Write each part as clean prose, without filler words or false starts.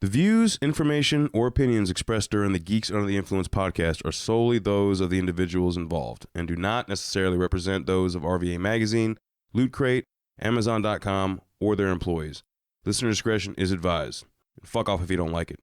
The views, information, or opinions expressed during the Geeks Under the Influence podcast are solely those of the individuals involved and do not necessarily represent those of RVA Magazine, Loot Crate, amzn.to, or their employees. Listener discretion is advised. Fuck off if you don't like it.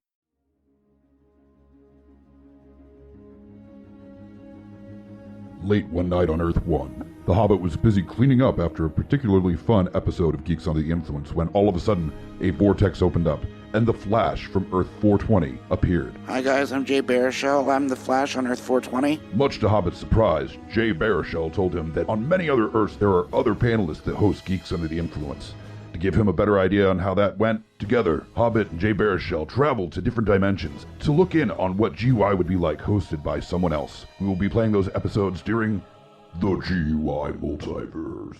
Late one night on Earth 1, the Hobbit was busy cleaning up after a particularly fun episode of Geeks Under the Influence when all of a sudden a vortex opened up and the Flash from Earth 420 appeared. Hi guys, I'm Jay Baruchel. I'm the Flash on Earth 420. Much to Hobbit's surprise, Jay Baruchel told him that on many other Earths there are other panelists that host Geeks Under the Influence. To give him a better idea on how that went, together, Hobbit and Jay Baruchel traveled to different dimensions to look in on what GUI would be like hosted by someone else. We will be playing those episodes during the GUI Multiverse.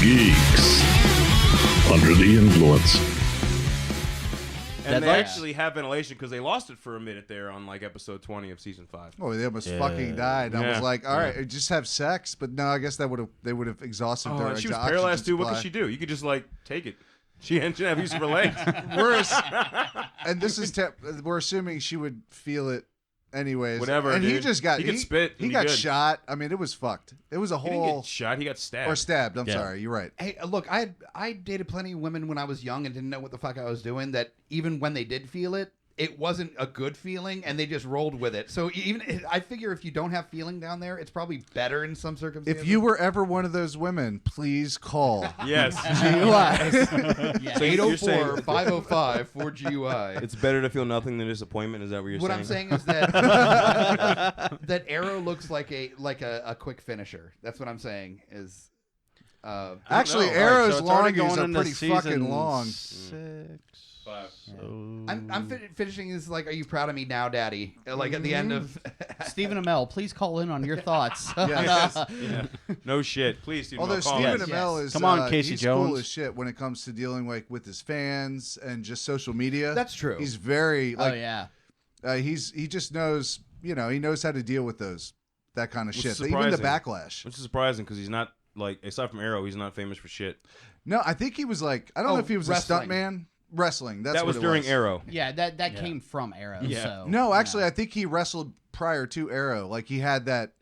Geeks Under the Influence. And they actually have ventilation because they lost it for a minute there on like episode 20 of season 5. Oh, they almost fucking died. I was like, all right, just have sex, but no, I guess they would have exhausted their she was oxygen paralyzed too. What supply. could she do? You could just like take it. She didn't have use of her legs. And this is we're assuming she would feel it anyways. Whatever. And dude. he just got he could spit. He and got good. shot. I mean, it was fucked. It was a He didn't whole get shot. He got stabbed. or stabbed. I'm sorry. You're right. Hey, look, I dated plenty of women when I was young and didn't know what the fuck I was doing. That even when they did feel it, it wasn't a good feeling, and they just rolled with it. So even I figure if you don't have feeling down there, it's probably better in some circumstances. If you were ever one of those women, please call. Yes. GUI. Yeah. 804-505 for GUI. It's better to feel nothing than disappointment. Is that what you're What saying? I'm saying is that that Arrow looks like a quick finisher. That's what I'm saying. Is Actually, know. Arrow's so it's already longies going are into pretty season fucking long. 6. 5. I'm finishing is like, are you proud of me now, Daddy? Like at the end of Stephen Amell, please call in on your thoughts. Yes. Yeah. No shit. Please, Stephen. Although call Stephen us. Amell is Come on, Casey he's Jones. cool as shit when it comes to dealing with his fans and just social media. That's true. He's very Oh yeah. he just knows, he knows how to deal with that kind of Which shit. is Even the surprising. backlash. Which is surprising because he's not like, aside from Arrow, he's not famous for shit. No, I think he was like, I don't know if he was wrestling. a stuntman. Wrestling. That's That was what it during was. Arrow. Yeah, that came from Arrow. Yeah. So No, actually, I think he wrestled prior to Arrow. Like he had that,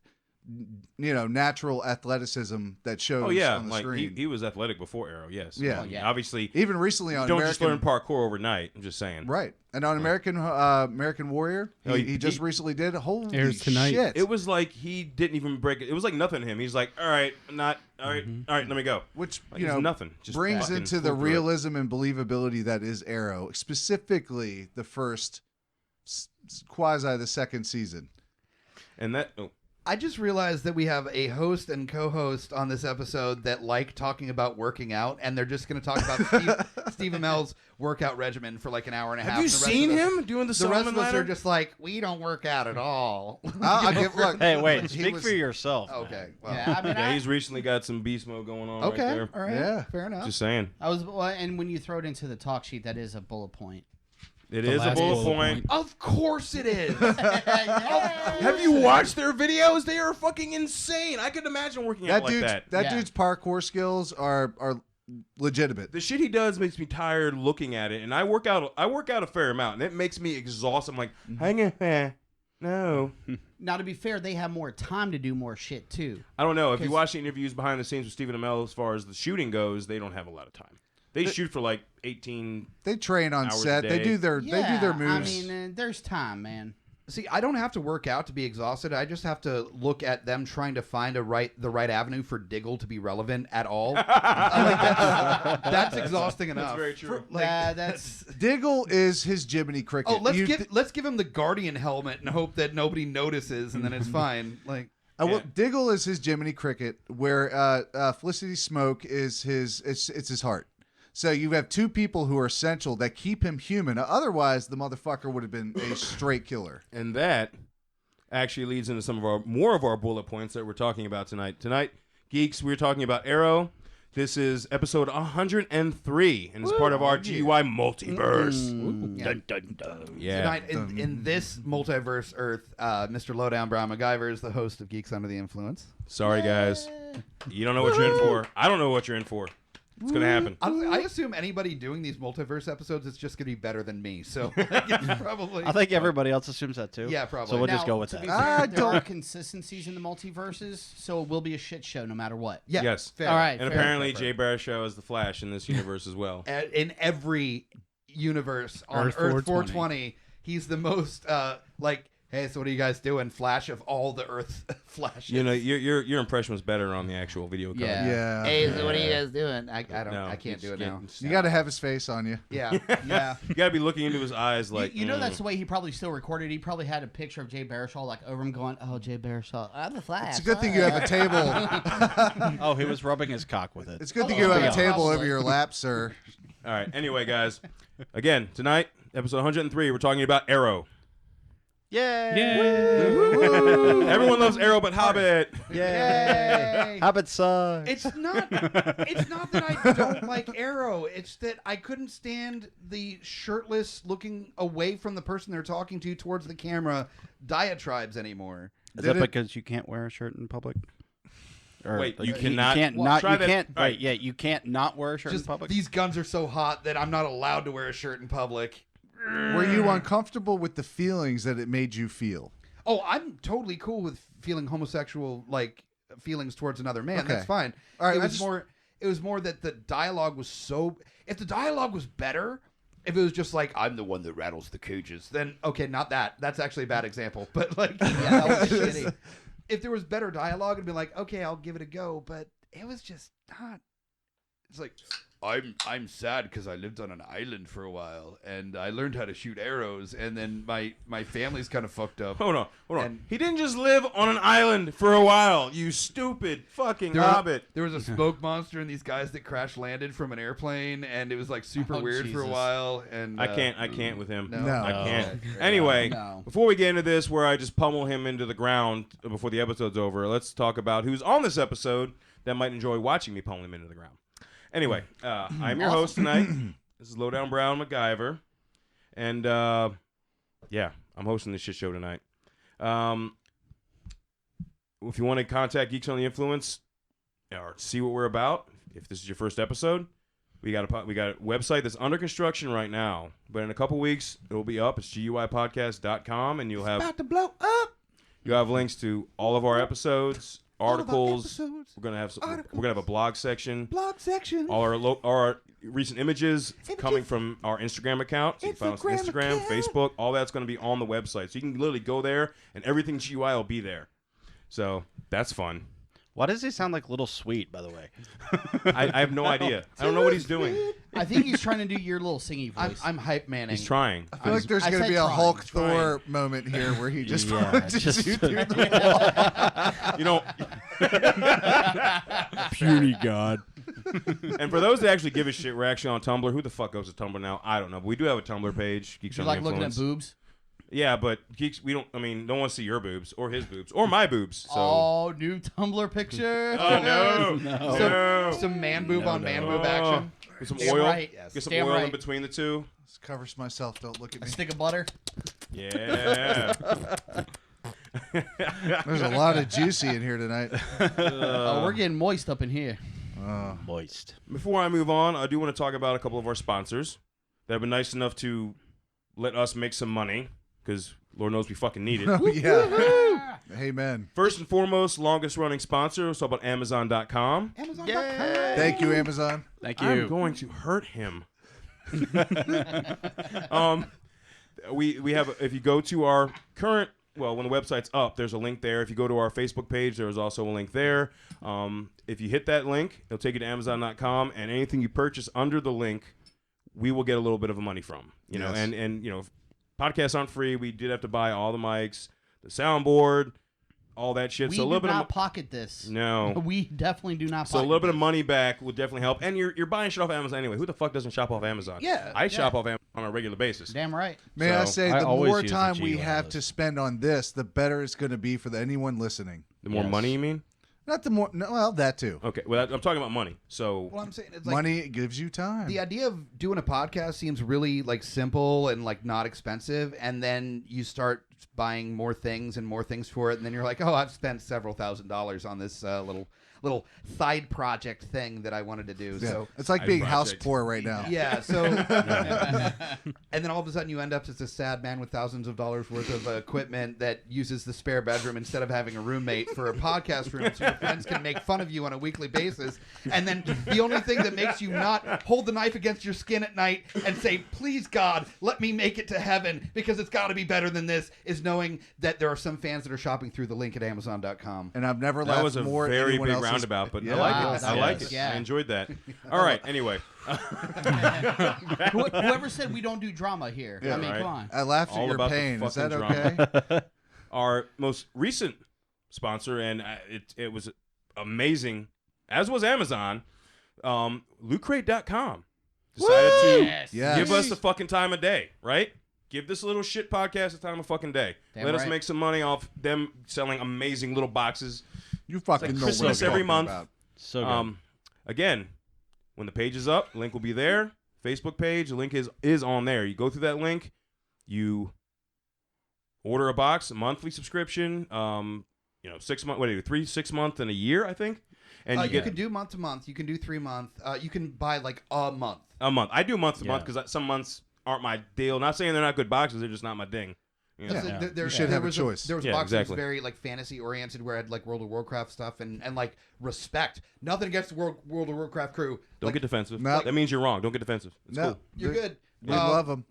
natural athleticism that shows Oh yeah, on the like screen. he was athletic before Arrow. Yes. Yeah. I mean, Yeah. obviously, Even recently on don't American, just learn parkour overnight. I'm just saying. right? And on American Warrior, Oh, he just recently did. Holy Airs tonight. shit! It was like he didn't even break it. It was like nothing to him. He's like, all right, all right, all right, let me go. Which Like, it's nothing. Just brings fucking into the flew through it. realism and believability that is Arrow, specifically the first quasi the second season. And that. Oh, I just realized that we have a host and co-host on this episode that like talking about working out, and they're just going to talk about Steve Amell's workout regimen for like an hour and a half. have you The rest seen of us- him doing the The rest Solomon of us ladder? are just like, we don't work out at all. Look, Hey, wait. he Speak was- for yourself. Okay. Well, yeah, I mean, Yeah, he's recently got some beast mode going on okay. right there. All right. Yeah. Fair enough. Just saying. and when you throw it into the talk sheet, that is a bullet point. It The is a last bullet bullet point. point. Of course it is. Have you watched their videos? They are fucking insane. I could imagine working out like that. That Yeah. dude's parkour skills are legitimate. The shit he does makes me tired looking at it, and I work out a fair amount, and it makes me exhausted. I'm like, hang on, no. Now, to be fair, they have more time to do more shit too. I don't know. If you 'Cause- watch the interviews behind the scenes with Stephen Amell, as far as the shooting goes, they don't have a lot of time. They shoot for like 18. They train on Hours a set. They day. do their moves. I mean, there's time, man. See, I don't have to work out to be exhausted. I just have to look at them trying to find the right avenue for Diggle to be relevant at all. That's exhausting enough. That's very true. That's Diggle is his Jiminy Cricket. Oh, let's give him the Guardian helmet and hope that nobody notices, and then it's fine. Like, Diggle is his Jiminy Cricket, where Felicity Smoke is it's his heart. So you have two people who are essential that keep him human. Otherwise, the motherfucker would have been a straight killer. And that actually leads into some of our more of our bullet points that we're talking about tonight. Tonight, geeks, we're talking about Arrow, This is episode 103, and it's part of our GUI Multiverse. Dun, dun, dun. Yeah. Tonight, in this multiverse Earth, Mr. Lowdown Brown MacGyver is the host of Geeks Under the Influence. Sorry, guys. You don't know what you're in for. I don't know what you're in for. It's going to happen. I assume anybody doing these multiverse episodes is just going to be better than me. So it's probably. I think everybody else assumes that too. Yeah, probably. So we'll just go with that. There are consistencies in the multiverses, so it will be a shit show no matter what. Yeah. Yes. Fair. All right. And apparently, Jay Baruchel is the Flash in this universe as well. In every universe on Earth 420, he's the most hey, so what are you guys doing? Flash of all the Earth flashes. You know, your impression was better on the actual video cover. Yeah. Hey, so what are you guys doing? I can't do it now. You got to have his face on you. Yeah. Yeah. You got to be looking into his eyes like. You know that's the way he probably still recorded. He probably had a picture of Jay Baruchel like over him going, "Oh, Jay Baruchel, I'm the Flash." It's a good thing you have a table. Oh, he was rubbing his cock with it. It's a good thing you have a table over your lap, sir. All right. Anyway, guys, again tonight, episode 103, we're talking about Arrow. Yay! Everyone loves Arrow, but Hobbit. Yay! Hobbit sucks. It's not that I don't like Arrow. It's that I couldn't stand the shirtless looking away from the person they're talking to towards the camera diatribes anymore. Is that because you can't wear a shirt in public? Or wait, you cannot. You can't not. Try You that. can't. All right. Right. Yeah, you can't not wear a shirt in public. These guns are so hot that I'm not allowed to wear a shirt in public. Were you uncomfortable with the feelings that it made you feel? Oh, I'm totally cool with feeling homosexual feelings towards another man. Okay. That's fine. All right, it was more that the dialogue was so. If the dialogue was better, if it was just like I'm the one that rattles the cages, then okay, not that. That's actually a bad example. But that was shitty. If there was better dialogue, it'd be like, okay, I'll give it a go. But it was just not. It's like. I'm sad because I lived on an island for a while and I learned how to shoot arrows and then my family's kind of fucked up. Hold on. He didn't just live on an island for a while. You stupid fucking Hobbit. There was a smoke monster and these guys that crash landed from an airplane and it was like super weird for a while. And I can't with him. No. I can't. Anyway, before we get into this, where I just pummel him into the ground before the episode's over, let's talk about who's on this episode that might enjoy watching me pummel him into the ground. Anyway, I'm your host tonight. This is Lowdown Brown MacGyver. And, I'm hosting this shit show tonight. If you want to contact Geeks Under the Influence or see what we're about, if this is your first episode, we got a website that's under construction right now. But in a couple weeks, it'll be up. It's GUIPodcast.com, and you'll have... about to blow up. You'll have links to all of our episodes... Articles. We're gonna have a blog section. All our recent images coming from our Instagram account. So you can find us on Instagram, Facebook. All that's gonna be on the website. So you can literally go there and everything GUI will be there. So that's fun. Why does he sound like Little Sweet, by the way? I have no idea. I don't know what he's doing. I think he's trying to do your little singy voice. I'm hype manning. He's trying. I feel like there's going to be a Hulk Thor moment here where he just punches you through the wall. You know, Puny God. and for those that actually give a shit, we're actually on Tumblr. Who the fuck goes to Tumblr now? I don't know. But we do have a Tumblr page. Geeks You Under like the looking at Influence. boobs? Yeah, but Geeks, don't want to see your boobs or his boobs or my boobs. So. Oh, new Tumblr picture. Oh no! Some man boob on man boob action. Get some Damn oil. right. Get some Damn oil in right. between the two. This covers myself. Don't look at A me. stick of butter. Yeah. There's a lot of juicy in here tonight. Oh, we're getting moist up in here. Moist. Before I move on, I do want to talk about a couple of our sponsors that have been nice enough to let us make some money because Lord knows we fucking need it. Oh, yeah. Amen. First and foremost, longest running sponsor. Let's talk about amzn.to. Thank you, Amazon. Thank you. I'm going to hurt him. We have, if you go to our current, well, when the website's up, there's a link there. If you go to our Facebook page, there's also a link there. If you hit that link, it'll take you to amazon.com, and anything you purchase under the link, we will get a little bit of money from. You know, and you know, podcasts aren't free. We did have to buy all the mics, the soundboard, all that shit. We so a do little bit not of pocket this. No. We definitely do not pocket So a little bit of this. money back will definitely help. And you're buying shit off Amazon anyway. Who the fuck doesn't shop off Amazon? Yeah, I shop off Amazon on a regular basis. Damn right. May I So, say, I the always more use the time we GUI have list. to spend on this, the better it's going to be for anyone listening. The more Yes. money you mean? Not the more. No, well, that too. Okay, well, I'm talking about money. So Well, I'm saying it's like Money gives you time. the idea of doing a podcast seems really like simple and like not expensive, and then you start buying more things for it, and then you're like, oh, I've spent several $1,000s on this little side project thing that I wanted to do. Yeah. So It's like Side being house project. poor right now. yeah, so and then all of a sudden you end up as a sad man with thousands of dollars worth of equipment that uses the spare bedroom instead of having a roommate for a podcast room, so your friends can make fun of you on a weekly basis. And then the only thing that makes you not hold the knife against your skin at night and say, "Please God, let me make it to heaven because it's got to be better than this," is knowing that there are some fans that are shopping through the link at amzn.to. And I've never that laughed was a more at very anyone big else's- roundabout, but Yeah. I like Wow, it. that I like was- it. yeah. I enjoyed that. All right. Anyway, Whoever said we don't do drama here? Yeah, I mean, right. come on. I laughed All at your about the pain. Is that fucking okay? our most recent sponsor, and it was amazing, as was Amazon. LootCrate.com decided to Yes. Yes. give us the fucking time of day, right? Give this little shit podcast the time of fucking day. Damn Let us right. make some money off them selling amazing little boxes. You fucking like know Christmas what I'm every talking month. about. So good. Again, when the page is up, link will be there. Facebook page, the link is on there. You go through that link, you order a box, a monthly subscription. 6 month, 6 month and a year, I think. And You can do month to month. You can do 3 month. You can buy like a month. a month. I do month to Yeah. month because some months aren't my deal. Not saying they're not good boxes; they're just not my ding. You know? That's it. Yeah. There You should have a was choice. There was Yeah, a box that exactly. was very like fantasy oriented, where I had like World of Warcraft stuff and like respect. Nothing against the World of Warcraft crew. Don't Like, get defensive. No. That means you're wrong. Don't get defensive. It's No, cool. You're good. We love them.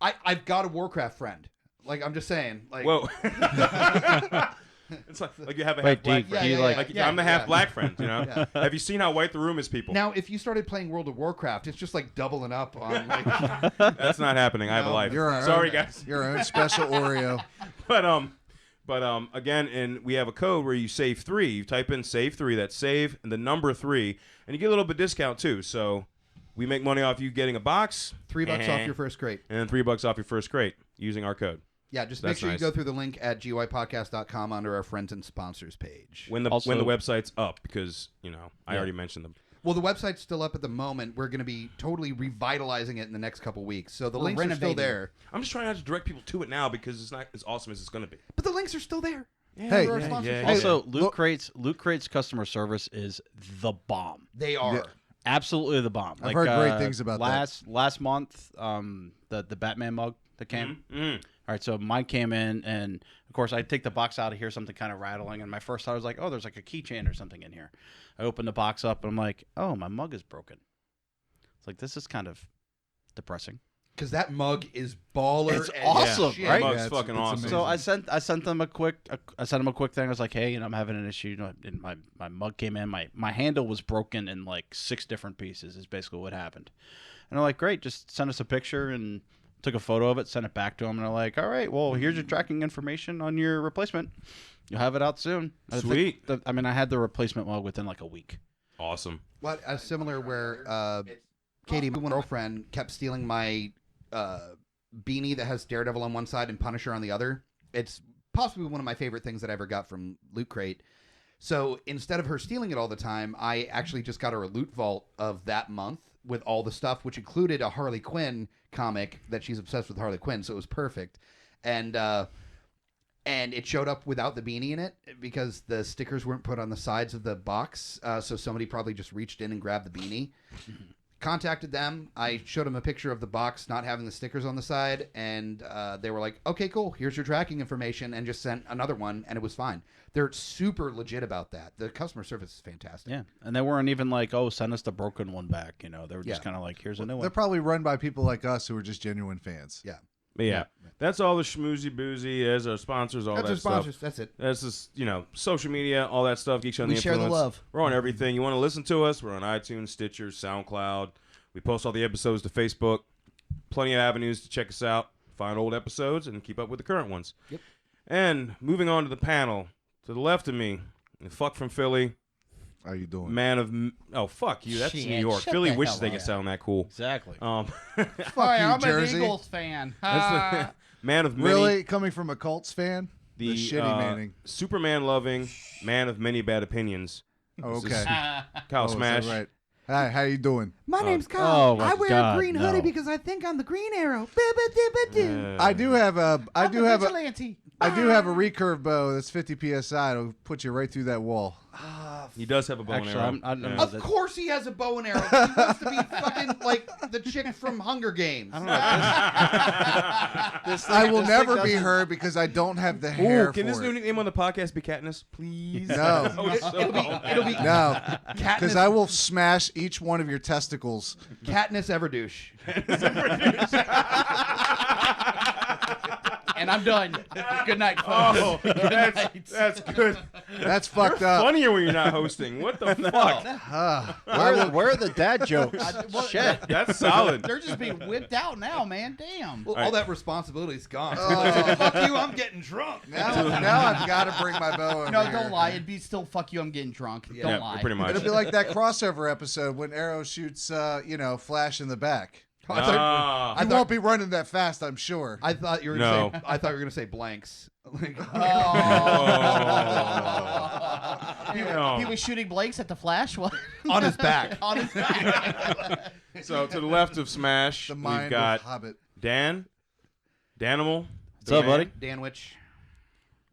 I've got a Warcraft friend. Like I'm just saying. Like Whoa. It's like you have a Wait, half black do friend. you like? Like Yeah, I'm the half yeah. black friend. You know. Yeah. Have you seen how white the room is, people? now, if you started playing World of Warcraft, it's just like doubling up on like. That's not happening. I have a No. life. You're our Sorry, own, guys. Your own special Oreo. But again, and we have a code where you save 3. You type in save 3. That's save and the number 3, and you get a little bit discount too. So we make money off you getting a box, $3 off your first crate. and then $3 off your first crate using our code. Yeah, just That's make sure nice. you go through the link at GUIPodcast.com under our friends and sponsors page. When the Also- website's up, because I Yeah. already mentioned them. Well, the website's still up at the moment. We're going to be totally revitalizing it in the next couple weeks. So the links are still renovating. there. I'm just trying not to direct people to it now because it's not as awesome as it's going to be. But the links are still there. Hey, Under our yeah, sponsors yeah, page. Also, Look- Loot Crate's customer service is the bomb. They are. Yeah. Absolutely the bomb. I've heard great things about that. last month, the Batman mug that came. Mm-hmm. All right, so mine came in, and of course I take the box out, I hear something kind of rattling, and my first thought was like, oh, there's like a keychain or something in here. I open the box up, and I'm like, oh, my mug is broken. It's like, this is kind of depressing. Because that mug is baller. It's as awesome, shit. right? Mug's Yeah, fucking it's awesome. amazing. So I sent them a quick thing. I was like, hey, I'm having an issue. And my mug came in. My handle was broken in like 6 different pieces. Is basically what happened. And they're like, great, just send us a picture, and took a photo of it, sent it back to them, and they're like, all right, well, here's your tracking information on your replacement. You'll have it out soon. I think Sweet. I had the replacement mug within like a week. Awesome. What a similar where Katie, my girlfriend, kept stealing my beanie that has Daredevil on one side and Punisher on the other. It's possibly one of my favorite things that I ever got from Loot Crate. So instead of her stealing it all the time, I actually just got her a loot vault of that month with all the stuff, which included a Harley Quinn comic that she's obsessed with Harley Quinn. So it was perfect. And it showed up without the beanie in it because the stickers weren't put on the sides of the box. So somebody probably just reached in and grabbed the beanie. Contacted them. I showed them a picture of the box not having the stickers on the side, and they were like, okay, cool, here's your tracking information, and just sent another one, and it was fine. They're super legit about that. The customer service is fantastic. Yeah, and they weren't even like, oh, send us the broken one back. They were just Yeah. kind of like, here's a new They're one. probably run by people like us who are just genuine fans. Yeah. But yeah, that's all the schmoozy boozy. There's our sponsors, all That's that our sponsors. stuff. That's it. That's just, social media, all that stuff. Geeks Under We the share the Influence. love. We're on everything. You want to listen to us? We're on iTunes, Stitcher, SoundCloud. We post all the episodes to Facebook. Plenty of avenues to check us out, find old episodes, and keep up with the current ones. Yep. And moving on to the panel, to the left of me, the fuck from Philly, How you doing? man of... Oh, fuck you. That's Shit, New York. shut Philly the wishes hell they up. could sound that cool. Exactly. Fuck Hi, you, I'm Jersey. an Eagles fan. That's the man of many... Really? Coming from a Colts fan? the shitty Manning. Superman-loving man of many bad opinions. Oh, This is okay. Kyle Is that Smash. right. Hi, how you doing? My name's Kyle. Oh, my I wear God, a green no. hoodie because I think I'm the Green Arrow. I do have a vigilante. I do have a recurve bow that's 50 psi. It'll put you right through that wall. He does have a bow and Actually, arrow. I don't know. Of course he has a bow and arrow. He wants to be fucking like the chick from Hunger Games. I don't know. I will never be her because I don't have the hair Ooh, can for this new it. nickname on the podcast be Katniss, please? No. It'll be No, because Katniss, I will smash each one of your testicles. Katniss Everdouche. And I'm done. Good night, folks. Oh, that's good. That's fucked up. Funnier when you're not hosting. What the fuck? Where are the dad jokes? Shit. That's solid. They're just being whipped out now, man. Damn. Well, all that responsibility's gone. Oh. Fuck you, I'm getting drunk. Now I've got to bring my bow over No, here. don't lie. It'd be still fuck you. I'm getting drunk. Don't Yeah, lie. pretty much. It'll be like that crossover episode when Arrow shoots, Flash in the back. Ah. I won't be running that fast, I'm sure. I thought you were No. gonna say. I thought you were gonna say blanks. Like, No. He was shooting blanks at the Flash. What? on his back. On his back. So to the left of Smash, The we've mind got of Hobbit. Danimal. What's up, buddy? Danwich.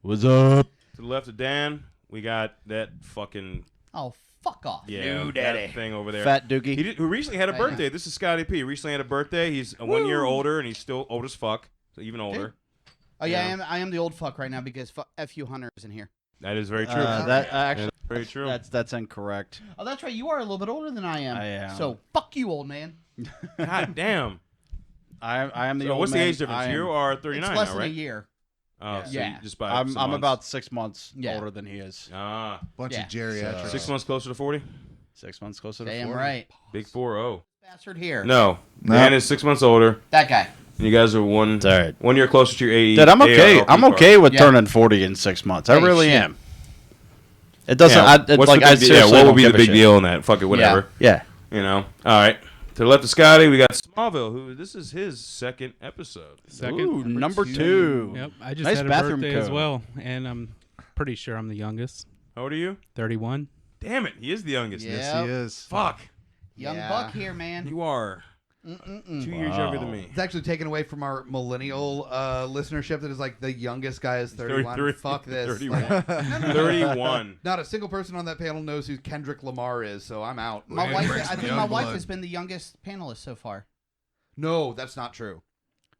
What's up? To the left of Dan, we got that fucking Oh, fuck off. that thing over there. Fat Dookie. Who recently had a birthday. This is Scotty P. He recently had a birthday. He's 1 year older, and he's still old as fuck. So even older. Oh yeah, I am the old fuck right now because F.U. Hunter is in here. That is very true. Actually, Very true. that's incorrect. Oh, that's right. You are a little bit older than I am. I am. So fuck you, old man. God damn. I am the So old what's man. the age difference? You are 39 It's less now, than right? a year. Oh, so Yeah. you just by I'm some months. about 6 months Yeah. older than he is. Ah, Bunch Yeah. of geriatrics. 6 months closer to 40. 6 months closer to Damn 40. right. Big 4-0. Bastard here. No, Dan is 6 months older. That guy. And you guys are one It's all right. 1 year closer to your 80. Dude, I'm okay. ARLP I'm card. okay with Yeah. turning 40 in 6 months. I Hey, really shit. am. It doesn't. Yeah, it's what's like the I big deal? seriously What don't would be the give a big shit. deal in that? Fuck it, whatever. Yeah. You know. All right. To the left of Scotty, we got Smallville. Who this is his second episode. Second. Ooh, number two. Yep, I just Nice had a bathroom birthday as code. well, and I'm pretty sure I'm the youngest. How old are you? 31. Damn it, he is the youngest. Yeah. Yes, he is. Fuck. Young Yeah. buck here, man. You are 2 years younger than me. It's actually taken away from our millennial listenership that is like the youngest guy is 31. 33, Fuck this. 31. Like, 31. not a single person on that panel knows who Kendrick Lamar is, so I'm out. My Right. wife. Breaks I the think young my wife blood. has been the youngest panelist so far. No, that's not true.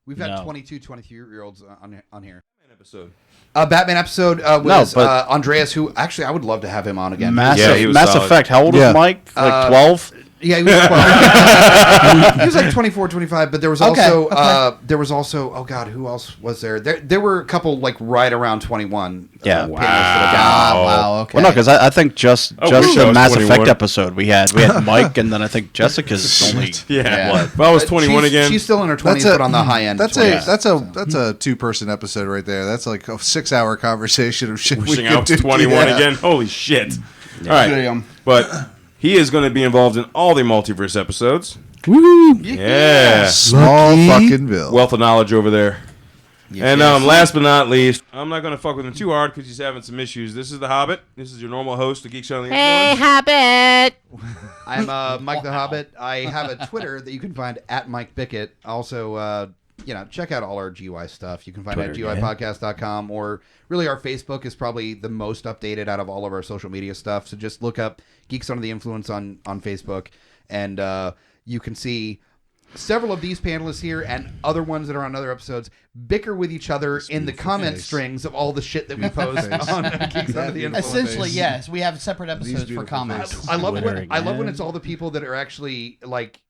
We've had No. 22, 23-year-olds on here. Episode. Batman episode was but- Andreas, who actually I would love to have him on again. Mass, Yeah, he was Mass solid. Effect. How old Yeah. is Mike? Like 12? Yeah, he was 12. He was like 24, 25, but there was Okay, also okay. oh god, who else was there? There were a couple like right around 21. Yeah. panelists that have Ah, been- wow. Okay. Well, no, because I think just Oh, we the was Mass 21. Effect episode we had Mike, and then I think Jessica's only. Yeah. Yeah. If I was 21 again. She's still in her 20s, but on the high end. That's 20s. that's a 2-person episode right there. That's like a 6-hour conversation of shit. Pushing we could out to do. 21 Yeah. again. Holy shit. All right. Damn. But he is going to be involved in all the multiverse episodes. Yeah. Small fucking bill. Wealth of knowledge over there. And yes. last but not least, I'm not going to fuck with him too hard because he's having some issues. This is the Hobbit. This is your normal host of Geeks Under the Influence. Hobbit. I'm Mike the Hobbit. I have a Twitter that you can find at Mike Bickett. Also, check out all our GUI stuff. You can find it at GUIPodcast.com, or really our Facebook is probably the most updated out of all of our social media stuff. So just look up Geeks Under the Influence on Facebook, and you can see several of these panelists here and other ones that are on other episodes bicker with each other in the comment strings of all the shit that we post on Geeks Under the Influence. Essentially, yes. We have separate episodes for beautiful comments. faces. I love Twitter when it's all the people that are actually like,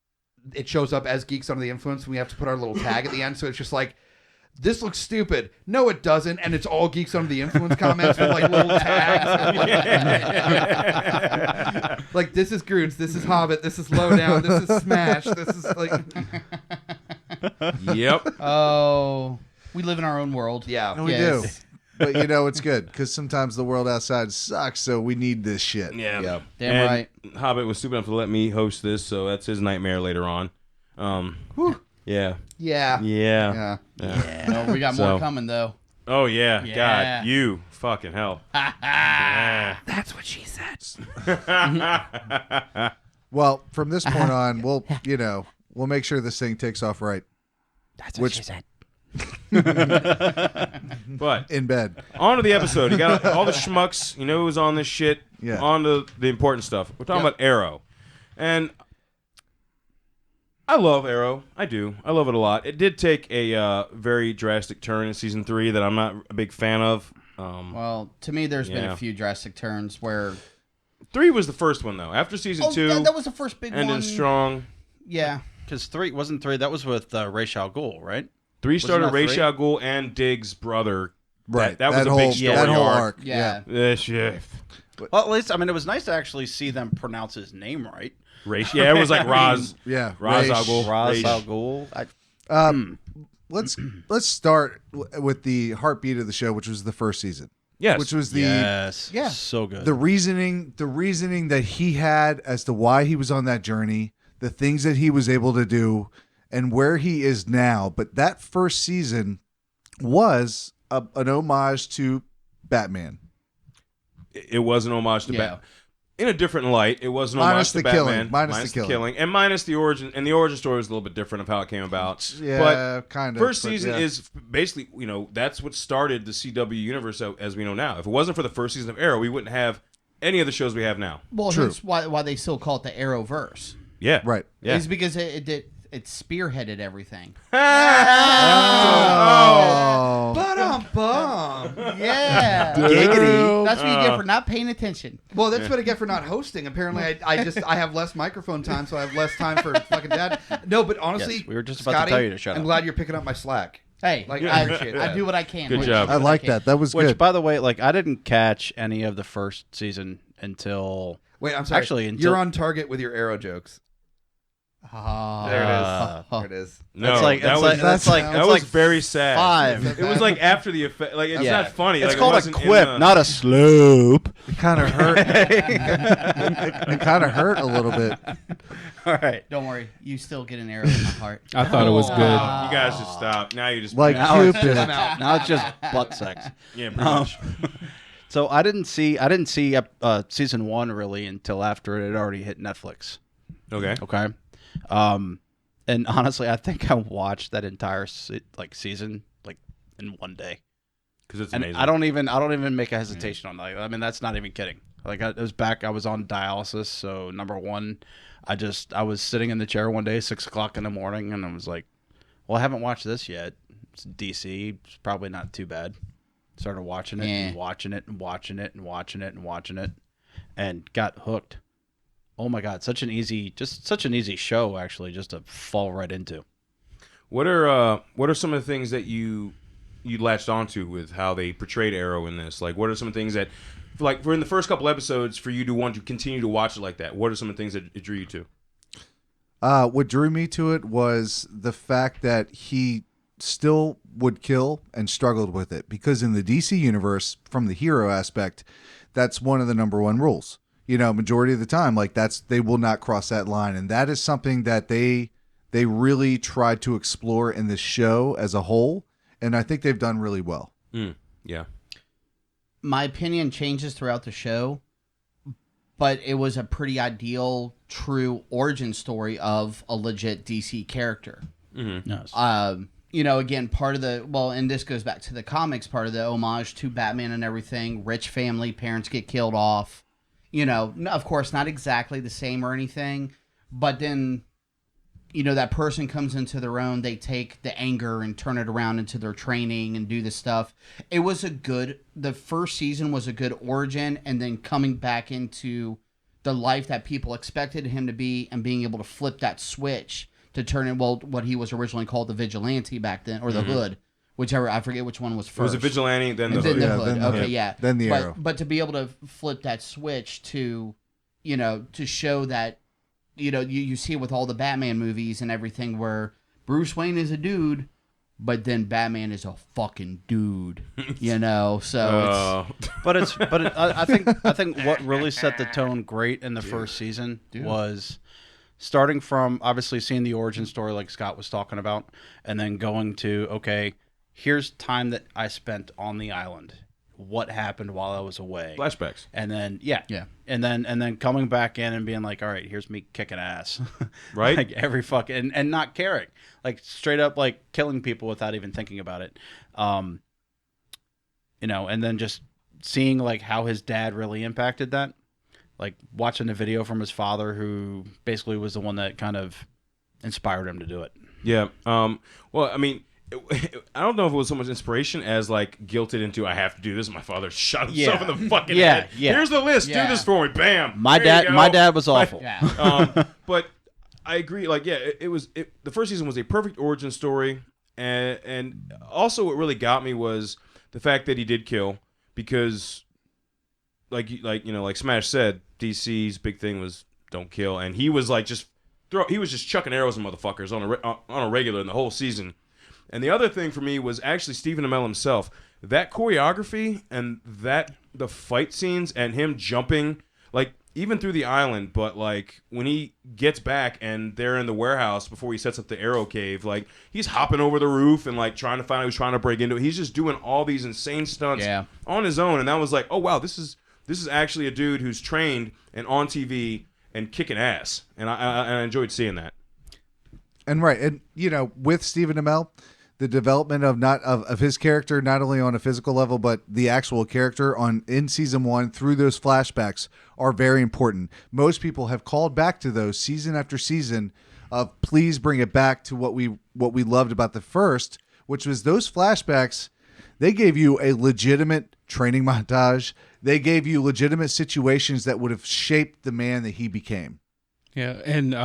it shows up as Geeks Under the Influence, and we have to put our little tag at the end. So it's just like, this looks stupid. No, it doesn't. And it's all Geeks Under the Influence comments with like little tags. Like, this is Groots, this is Hobbit, this is Lowdown, this is Smash, this is like, Yep. Oh, we live in our own world. yeah. And we Yes. do. But you know it's good because sometimes the world outside sucks, so we need this shit. Yeah. Yeah. Damn And right. Hobbit was stupid enough to let me host this, so that's his nightmare later on. Yeah. Yeah. Yeah. Yeah. No, we got more So- coming though. Oh yeah, Yeah. God, you fucking hell. Yeah. That's what she said. Well, from this point on, we'll make sure this thing takes off right That's what she said. But in bed. on to the episode. You got all the schmucks. You know who's on this shit. Yeah. On to the important stuff. We're talking about Arrow, and I love Arrow. I do. I love it a lot. It did take a very drastic turn in season 3 that I'm not a big fan of. Well, to me, there's been Yeah. a few drastic turns where 3 was the first one though. After season 2, that was the first big ended one. strong. Yeah. Because 3 wasn't 3. That was with Ra's al Ghul, right? 3 started not Ra's 3? al Ghul and Diggs' brother. Right. That was a whole, big story that whole arc. arc. Yeah. Yeah. Well, at least it was nice to actually see them pronounce his name right. Ra's. Yeah, it was like Raz. Yeah. Ra's Raish. al Ghul. Ra's Raish. al Ghul. Let's start with the heartbeat of the show, which was the first season. Yes. Which was the Yes. Yeah. So good. the reasoning that he had as to why he was on that journey, the things that he was able to do, and where he is now. But that first season was an homage to Batman. It was an homage to Yeah. Batman. In a different light, it was an Minus homage the to killing. Batman. Minus the killing. And minus the origin. And the origin story was a little bit different of how it came about. Yeah, But kind of. first but season yeah. is basically, that's what started the CW universe as we know now. If it wasn't for the first season of Arrow, we wouldn't have any of the shows we have now. Well, True. that's why they still call it the Arrowverse. Yeah. Right. Yeah. Is because it spearheaded everything. Oh. Ba-dum-bum. Yeah. Giggity. That's what you get for not paying attention. Well, that's what I get for not hosting. Apparently, I have less microphone time, so I have less time for fucking dad. No, but honestly, Yes, we were just about to Scotty, tell you to shut I'm up. glad you're picking up my slack. Hey, Like, I I appreciate that. do what I can. Good Wait, job. I like that. That was Which, good. by the way, I didn't catch any of the first season until Wait, I'm sorry. Actually, until- you're on target with your Arrow jokes. Oh. There it is. Ah. There it is. No, It's like- that it's was, like- that's like- that it's was like very sad. 5. It was like after the effect. Like, it's Yeah. not funny. It's like, called it a wasn't in quip, the- not a slope. It kind of hurt. It kind of hurt a little bit. All right. Don't worry, you still get an arrow in my heart. I thought it was good. You guys should stop. Now you just Like Now it's Cupid. just, now it's just butt sex. yeah, pretty much. So I didn't see season 1 really until after it had already hit Netflix. Okay. Okay. And honestly, I think I watched that entire season in one day. Because it's And amazing. I don't even make a hesitation on that. I mean, that's not even kidding. It was back. I was on dialysis, so number one, I was sitting in the chair one day, 6 o'clock in the morning, and I was like, "Well, I haven't watched this yet. It's DC. It's probably not too bad." Started watching it and watching it and watching it and watching it and watching it, and got hooked. Oh my God, such an easy show actually, just to fall right into. What are some of the things that you latched onto with how they portrayed Arrow in this? Like, what are some of the things that, like, for in the first couple episodes, for you to want to continue to watch it like that? What are some of the things that it drew you to? What drew me to it was the fact that he still would kill and struggled with it, because in the DC universe, from the hero aspect, that's one of the number one rules. Majority of the time, they will not cross that line, and that is something that they really tried to explore in this show as a whole, and I think they've done really well. Yeah. My opinion changes throughout the show, but it was a pretty ideal, true origin story of a legit DC character. Mm-hmm. Nice. Again, part of and this goes back to the comics, part of the homage to Batman and everything. Rich family, parents get killed off. Of course, not exactly the same or anything, but then, that person comes into their own. They take the anger and turn it around into their training and do this stuff. It was the first season was a good origin, and then coming back into the life that people expected him to be and being able to flip that switch to turn in, what he was originally called the Vigilante back then, or the Hood, whichever, I forget which one was first. It was a Vigilante, then the And then Hood. the Yeah, Hood. then the Okay, Hood. yeah. Then the Arrow. But to be able to flip that switch to, to show that, you see it with all the Batman movies and everything where Bruce Wayne is a dude, but then Batman is a fucking dude, so I think what really set the tone great in the first season was starting from obviously seeing the origin story like Scott was talking about, and then going to, okay, here's time that I spent on the island. What happened while I was away? Flashbacks. And then and then coming back in and being like, all right, here's me kicking ass, Right? like every fucking and not caring, like straight up like killing people without even thinking about it, you know, and then just seeing like how his dad really impacted that, like watching the video from his father, who basically was the one that kind of inspired him to do it. Yeah. Well, I mean, I don't know if it was so much inspiration as like guilted into I have to do this. My father shot himself in the fucking head. Yeah. Here's the list. Do this for me. Bam. My There you go. dad was awful. But I agree. Like, yeah, the first season was a perfect origin story, and also what really got me was the fact that he did kill, because like Smash said, DC's big thing was don't kill, and he was like he was just chucking arrows at motherfuckers on a regular in the whole season. And the other thing for me was actually Stephen Amell himself. That choreography and the fight scenes and him jumping, like even through the island, but like when he gets back and they're in the warehouse before he sets up the arrow cave, like he's hopping over the roof and like trying to find who's trying to break into it. He's just doing all these insane stunts on his own, and that was like, oh wow, this is actually a dude who's trained and on TV and kicking ass, and I enjoyed seeing that. And right, and you know, with Stephen Amell, the development of his character, not only on a physical level, but the actual character in season 1 through those flashbacks are very important. Most people have called back to those season after season of please bring it back to what we loved about the first, which was those flashbacks. They gave you a legitimate training montage. They gave you legitimate situations that would have shaped the man that he became. Yeah, and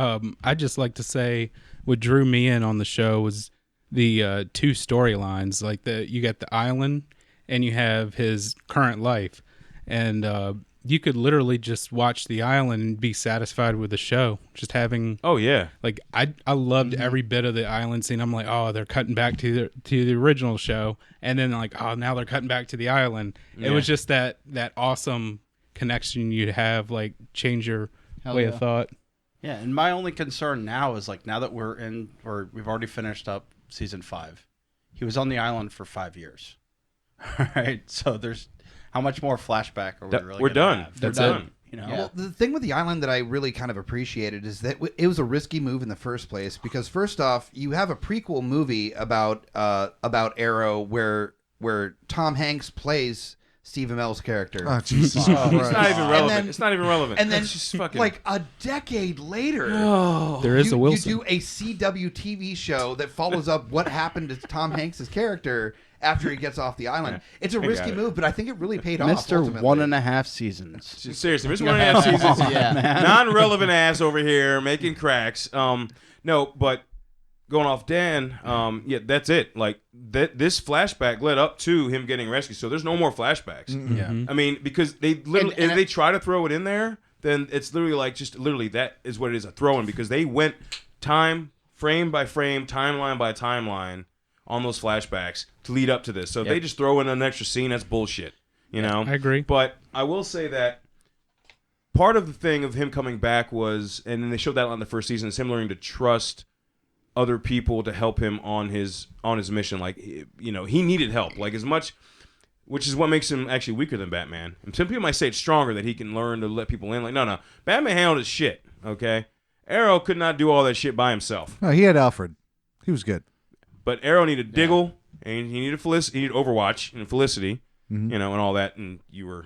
I just like to say what drew me in on the show was the two storylines. Like you got the island and you have his current life, and you could literally just watch the island and be satisfied with the show. Just having like I loved every bit of the island scene. I'm like, oh, they're cutting back to the original show, and then like, oh, now they're cutting back to the island. It was just that awesome connection you'd have, like change your way of thought. Yeah, and my only concern now is like now that we've already finished up season 5. He was on the island for 5 years. All right, so there's how much more flashback are we really? We're done. Have? We're done. You know, Well, the thing with the island that I really kind of appreciated is that it was a risky move in the first place, because first off, you have a prequel movie about Arrow where Tom Hanks plays Steve Amell's character. Oh, Jesus. It's not even relevant. It's not even relevant. And then, it's just fucking like a decade later, There is a Wilson. You do a CW TV show that follows up what happened to Tom Hanks' character after he gets off the island. It's a risky move, but I think it really paid off. Mr. Ultimately. 1.5 seasons. Seriously, Mr. 1.5 seasons. Non-relevant ass over here making cracks. No, but going off Dan, that's it. Like this flashback led up to him getting rescued, so there's no more flashbacks. Mm-hmm. I mean, because they literally, if they try to throw it in there, then it's literally like just literally that is what it is, a throw-in, because they went frame by frame, timeline by timeline on those flashbacks to lead up to this. So if they just throw in an extra scene, that's bullshit. You know? I agree. But I will say that part of the thing of him coming back was, and then they showed that on the first season, is him learning to trust other people to help him on his mission. Like, you know, he needed help, like as much, which is what makes him actually weaker than Batman. And some people might say it's stronger that he can learn to let people in. Like, no, Batman handled his shit. Okay, Arrow could not do all that shit by himself. No, he had Alfred. He was good. But Arrow needed Diggle, and he needed Felicity. He needed Overwatch and Felicity, you know, and all that. And you were.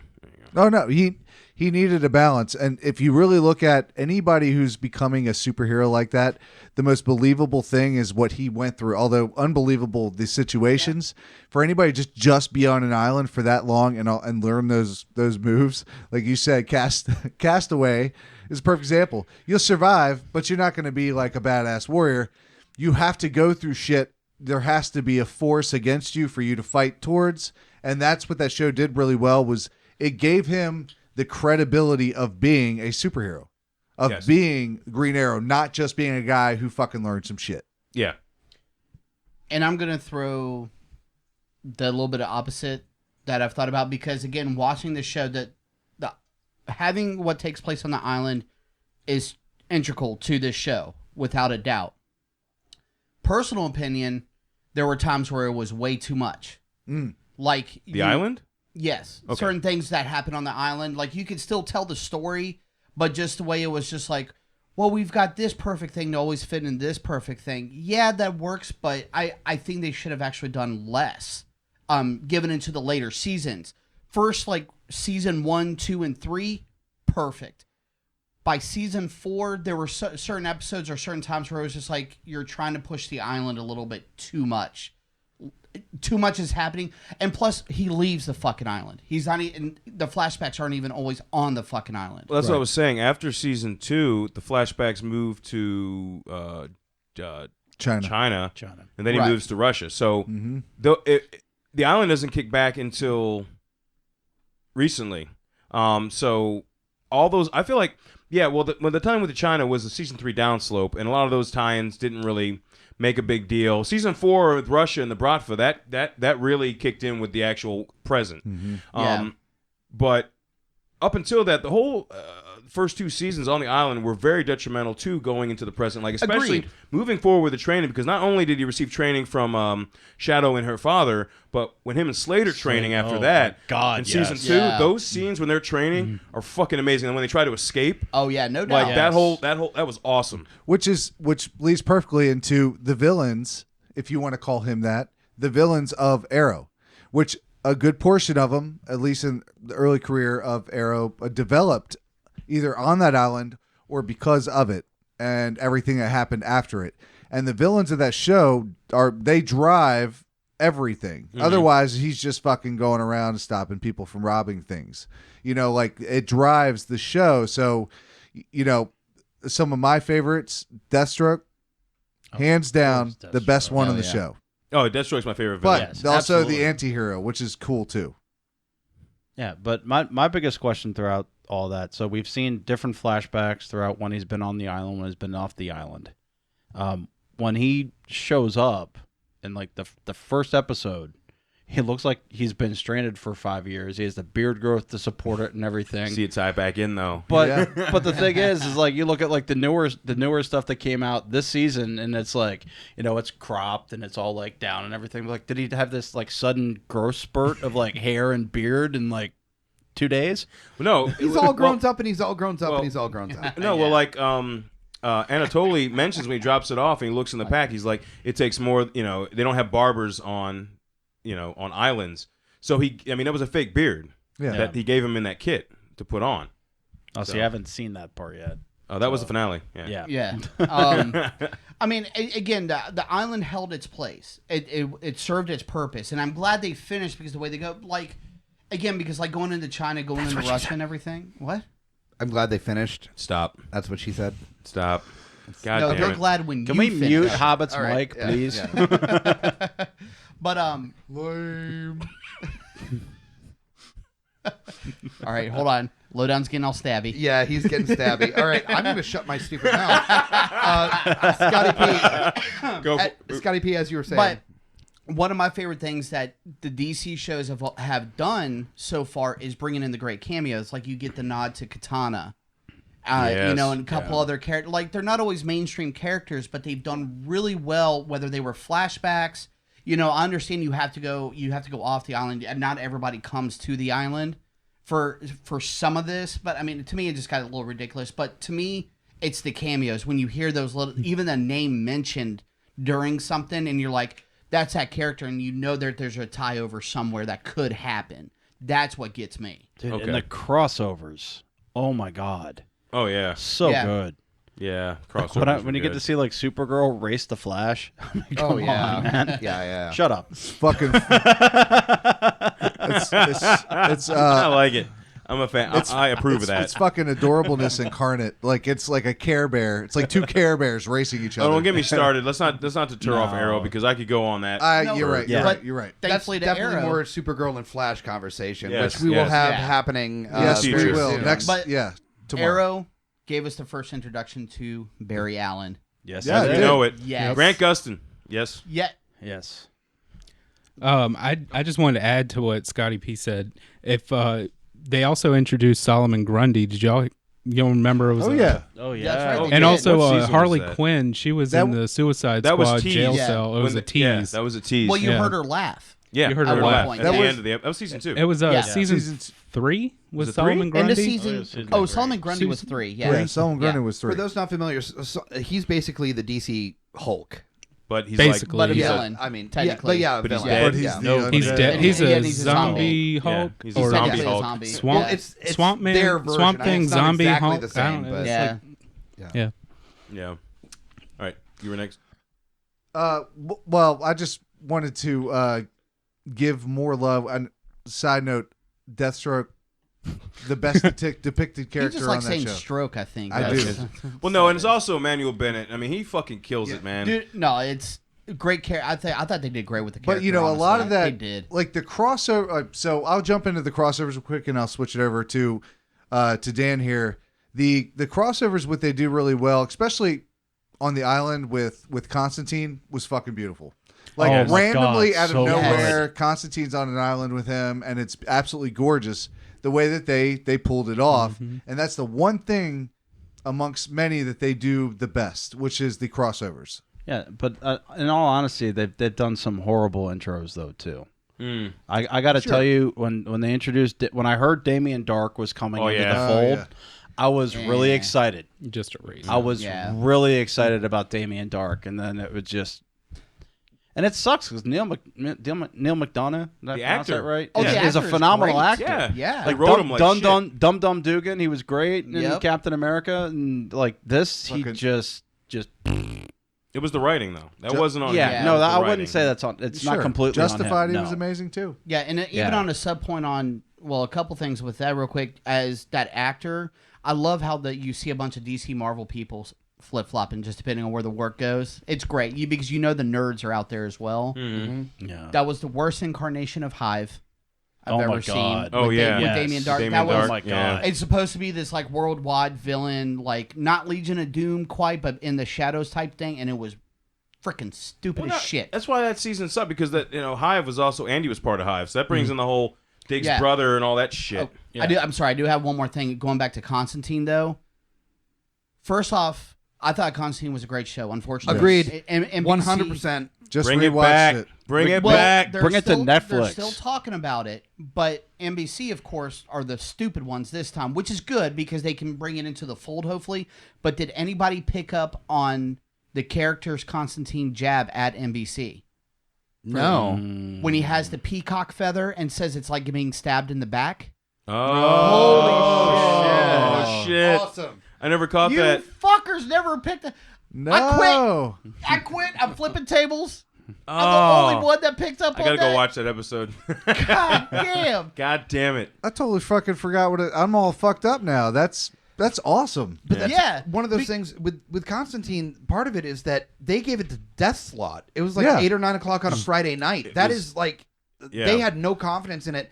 Oh no, he needed a balance. And if you really look at anybody who's becoming a superhero like that, the most believable thing is what he went through. Although unbelievable the situations, for anybody just be on an island for that long and learn those moves, like you said, Castaway is a perfect example. You'll survive, but you're not going to be like a badass warrior. You have to go through shit. There has to be a force against you for you to fight towards, and that's what that show did really well. Was it gave him the credibility of being a superhero, of being Green Arrow, not just being a guy who fucking learned some shit. Yeah. And I'm going to throw the little bit of opposite that I've thought about, because, again, watching the show, having what takes place on the island is integral to this show, without a doubt. Personal opinion, there were times where it was way too much. Like The island? Yes. Okay. Certain things that happen on the island, like you could still tell the story, but just the way it was just like, well, we've got this perfect thing to always fit in this perfect thing. Yeah, that works, but I think they should have actually done less, given into the later seasons. First, like season 1, 2, and 3, perfect. By season 4, there were certain episodes or certain times where it was just like you're trying to push the island a little bit too much. Too much is happening, and plus he leaves the fucking island. He's not even, the flashbacks aren't even always on the fucking island. Well, that's what I was saying. After season 2, the flashbacks moved to China, and then he moves to Russia. So the island doesn't kick back until recently. So all those, I feel like, the time with the China was the season 3 downslope, and a lot of those tie-ins didn't really make a big deal. Season 4 with Russia and the Bratva, that really kicked in with the actual present. But up until that, the whole first 2 seasons on the island were very detrimental to going into the present, like especially moving forward with the training, because not only did he receive training from Shadow and her father, but when him and Slater training after that, in season 2, those scenes when they're training are fucking amazing. And when they try to escape, no doubt, like that was awesome. Which leads perfectly into the villains, if you want to call him that, the villains of Arrow, which a good portion of them, at least in the early career of Arrow, developed either on that island or because of it and everything that happened after it. And the villains of that show they drive everything. Otherwise, he's just fucking going around stopping people from robbing things. Like it drives the show. So, some of my favorites, Deathstroke, hands down, the best one on the show. Oh, Deathstroke's my favorite villain. But also the anti-hero, which is cool too. Yeah, but my biggest question throughout all that, so we've seen different flashbacks throughout when he's been on the island, when he's been off the island. When he shows up in like the first episode, he looks like he's been stranded for 5 years. He has the beard growth to support it and everything. See it tie back in though. But but the thing is like you look at like the newer stuff that came out this season, and it's like, it's cropped and it's all like down and everything. Like, did he have this like sudden growth spurt of like hair and beard in like 2 days? No, he's all grown up and he's all grown up and he's all grown up. No, well, like Anatoly mentions when he drops it off and he looks in the pack, he's like, it takes more. They don't have barbers on islands. So that was a fake beard that he gave him in that kit to put on. Oh, so you haven't seen that part yet. Oh, that was the finale. Yeah. I mean, again, the island held its place. It served its purpose, and I'm glad they finished because the way they go, like, again, because like going into China, going into Russia, and everything. What? I'm glad they finished. Stop. That's what she said. Stop. God no, damn they're it. glad when Can you we finish. mute Hobbit's All right, mic, yeah, please? yeah. But Lame. all right, hold on. Lowdown's getting all stabby. Yeah, he's getting stabby. All right, I'm going to shut my stupid mouth. Scotty P. Scotty P, as you were saying. But one of my favorite things that the DC shows have done so far is bringing in the great cameos. Like you get the nod to Katana, and a couple other characters. Like they're not always mainstream characters, but they've done really well. Whether they were flashbacks, I understand you have to go off the island, and not everybody comes to the island for some of this. But I mean, to me, it just got a little ridiculous. But to me, it's the cameos when you hear those little, even the name mentioned during something, and you're like, that's that character, and that there's a tie over somewhere that could happen. That's what gets me. Dude, and the crossovers. Oh my god. Oh yeah. So good. Yeah. Crossovers. When you get to see like Supergirl race the Flash. I mean, come on, man. Yeah. Shut up. It's fucking. it's I like it. I'm a fan. I approve of that. It's fucking adorableness incarnate. Like it's like a Care Bear. It's like two Care Bears racing each other. Oh, don't get me started. Let's not deter off Arrow because I could go on that. You're right. You're right. Thankfully, That's to definitely Arrow, more Supergirl and Flash conversation, Yes, which we will have Yeah. happening. Yes, we future will. soon. Next, But tomorrow. Arrow gave us the first introduction to Barry Allen. Yes. Yeah, I it did. You know it. Yes. Grant Gustin. Yes. Yet. Yes. I just wanted to add to what Scotty P said. If they also introduced Solomon Grundy, did y'all You don't remember? It was Oh yeah. Oh yeah. That's right, Oh, they And did. also What season Harley was that? Quinn, she was That in the Suicide that was Squad teased. jail Yeah. cell. It was a tease. Yeah, that was a tease. Well, you Yeah. heard her laugh. yeah, you heard I her laugh laugh. point, at the yeah. end of the episode. That was season 2. It was Yeah. season Season 3 Was with it 3? Solomon In Grundy. the season, Oh, Solomon Grundy was 3. Yeah. Yeah, Solomon Grundy was 3. For those not familiar, he's basically the DC Hulk. but he's Basically. But a he's villain. I mean, technically. but he's villain. dead. But he's Yeah. the No, He's undead. dead. He's a Yeah, he's a zombie Yeah, Hulk. he's a or zombie Technically a Hulk. zombie. Swamp, Yeah. It's Swamp Man, their version. Swamp I mean, Thing, it's not zombie exactly Hulk. the same, I don't know. but- It's Yeah. like- yeah. Yeah. All right, you were next. Well, I just wanted to give more love. And side note, Deathstroke, the best depicted He character just like on that saying show. stroke, I think. I That's- do. Well, no, and it's also Emmanuel Bennett. I mean, he fucking kills it, man. Dude, no, it's a great character. I thought they did great with the character. But you know, a lot of honestly. that, They did. like the crossover. So I'll jump into the crossovers real quick, and I'll switch it over to Dan here. The crossovers, what they do really well, especially on the island with Constantine, was fucking beautiful. Like Oh my randomly God, out of so nowhere, Constantine's on an island with him, and it's absolutely gorgeous the way that they pulled it off. And that's the one thing amongst many that they do the best, which is the crossovers. Yeah, but in all honesty, they've done some horrible intros though too. I got to tell you, when they introduced when I heard Damien Dark was coming into yeah. the Oh, fold, yeah. I was really Yeah. excited. Just a reason. I was Yeah. really excited about Damien Dark, and then it was just, and it sucks because Neil McDonough, did I The pronounce actor. that right? Oh, the is a actor is phenomenal great. actor. Yeah, Yeah. Like wrote him like shit. Dum Dum Dugan, he was great in Yep. Captain America, and like this, he Fucking- just. It was the writing though. That wasn't on. Yeah, him. no, It was the I wouldn't writing. say that's on. It's Sure. not completely Justified. on him. He no. was amazing too. Yeah, and even Yeah. on a sub point on, well, a couple things with that real quick. As that actor, I love how you see a bunch of DC Marvel people flip flopping just depending on where the work goes. It's great because you know the nerds are out there as well. Yeah. That was the worst incarnation of Hive I've Oh my ever seen. God. Oh, with yeah. with Yes. Damien Dark. Damien that was Dark. Oh my Yeah. God. It's supposed to be this like worldwide villain, like not Legion of Doom quite, but in the shadows type thing, and it was freaking stupid Well, as no, shit. That's why that season sucked because Hive was also Andy was part of Hive, so that brings in the whole Diggs Yeah. brother and all that shit. Oh, I'm sorry. I do have one more thing. Going back to Constantine, though. First off, I thought Constantine was a great show. Unfortunately, Agreed. NBC 100%. Just Bring it rewatched back. it. Bring it Well, back. they're Bring it to still- They're Netflix. still talking about it, but NBC, of course, are the stupid ones this time, which is good because they can bring it into the fold, hopefully. But did anybody pick up on the character's Constantine jab at NBC? No. When he has the peacock feather and says it's like being stabbed in the back? Oh, shit. Awesome. I never caught You that. fuckers never picked it. No. I quit. I'm flipping tables. Oh, I'm the only one that picked up I on gotta that. go watch that episode. God damn. God damn it. I totally fucking forgot what I'm all fucked up now. That's awesome. But that's Yeah. one of those things with Constantine. Part of it is that they gave it the death slot. It was like Yeah. 8 or 9 o'clock on a Friday night. That was- is like Yeah. they had no confidence in it.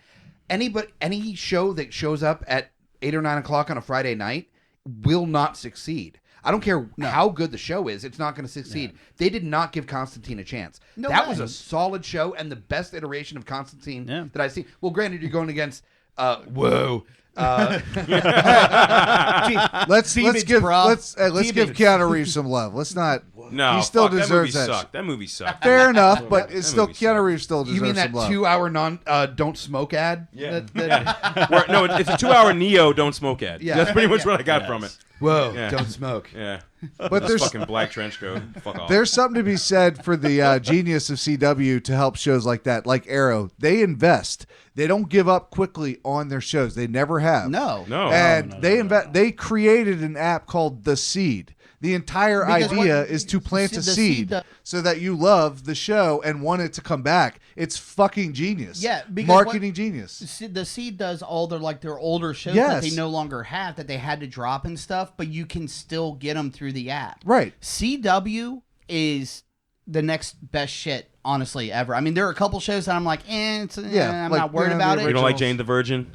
Any show that shows up at 8 or 9 o'clock on a Friday night will not succeed. I don't care how good the show is; it's not going to succeed. They did not give Constantine a chance. No that way. was a solid show and the best iteration of Constantine Yeah. that I've seen. Well, granted, you're going against whoa. Let's Demons, give bro. let's give Demons. Keanu Reeves some love. Let's not. No, he still fuck, deserves that. that. Movie sucked. That movie sucked. Fair enough, but That it's still movie Keanu sucked. Reeves still deserves You mean that some love. 2-hour don't smoke ad? Yeah. That- Where- no, it's a 2-hour Neo don't smoke ad. Yeah. That's pretty much Yeah. what I got from it. Whoa! Yeah. Don't smoke. Yeah. But This there's fucking black trench coat. Fuck off. there's something to be said for the genius of CW to help shows like that, like Arrow. They invest. They don't give up quickly on their shows. They never have. No. no. And they created an app called The Seed. The entire Because idea what- is to plant a the seed seed does- so that you love the show and want it to come back. It's fucking genius. Yeah, because marketing genius. The Seed does all their older shows Yes. that they no longer have that they had to drop and stuff, but you can still get them through the app. Right. CW is the next best shit honestly, ever. I mean, there are a couple shows that I'm like, I'm like, not worried about it. You don't like Jane the Virgin?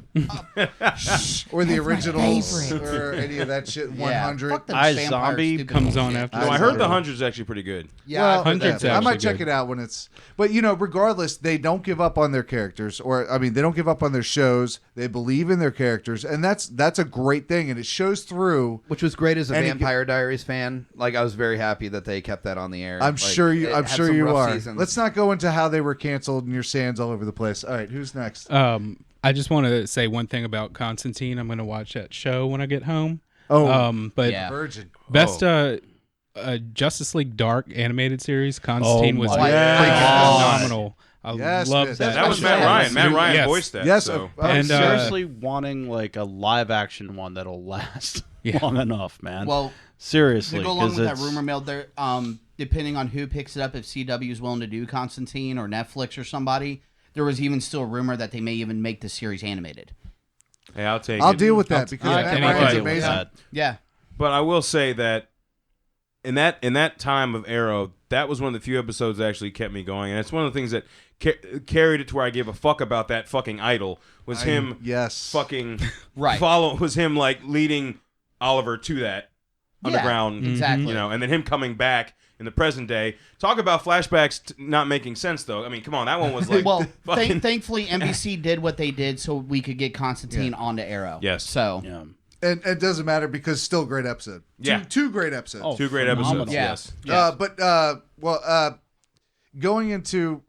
Or the originals, or any of that shit. 100. Fuck them I, vampire Zombie stupid comes bullshit. on after. No, I heard the 100 is actually pretty good. Yeah, Well, I've heard that. 100's I might actually check good. it out when it's. But regardless, they don't give up on their characters, they don't give up on their shows. They believe in their characters, and that's a great thing, and it shows through. Which was great as a And he- Vampire Diaries fan. Like, I was very happy that they kept that on the air. I'm Like, sure you. it I'm had sure some you rough are. seasons. Let's not go into how they were canceled and your sands all over the place. All right, who's next? I just want to say one thing about Constantine. I'm going to watch that show when I get home. But Yeah. Virgin. best Justice League Dark animated series, Constantine was my phenomenal. I Yes, love Miss. that. That was Yeah. Matt Ryan. Matt Ryan Yes. voiced that. Yes, so. I'm And, Seriously wanting like a live action one that'll last long enough, man. Well, seriously, to go along 'cause with that it's- rumor mill, there, depending on who picks it up, if CW is willing to do Constantine or Netflix or somebody, there was even still a rumor that they may even make the series animated. Hey, I'll take I'll it. deal with that because yeah, Matt anything Ryan's with amazing. that. Yeah. But I will say that in that time of Arrow, that was one of the few episodes that actually kept me going, and it's one of the things that carried it to where I gave a fuck about that fucking idol. Was him Yes. fucking Right. was him like leading Oliver to that underground, exactly. you know, and then him coming back in the present day. Talk about flashbacks not making sense, though. I mean, come on, that one was like Well, fucking. thankfully, NBC did what they did so we could get Constantine onto Arrow. Yes. So, Yeah. And it doesn't matter because still great episode. Yeah. Two great episodes. Oh, Two great phenomenal. episodes. Yeah. Yes. Going into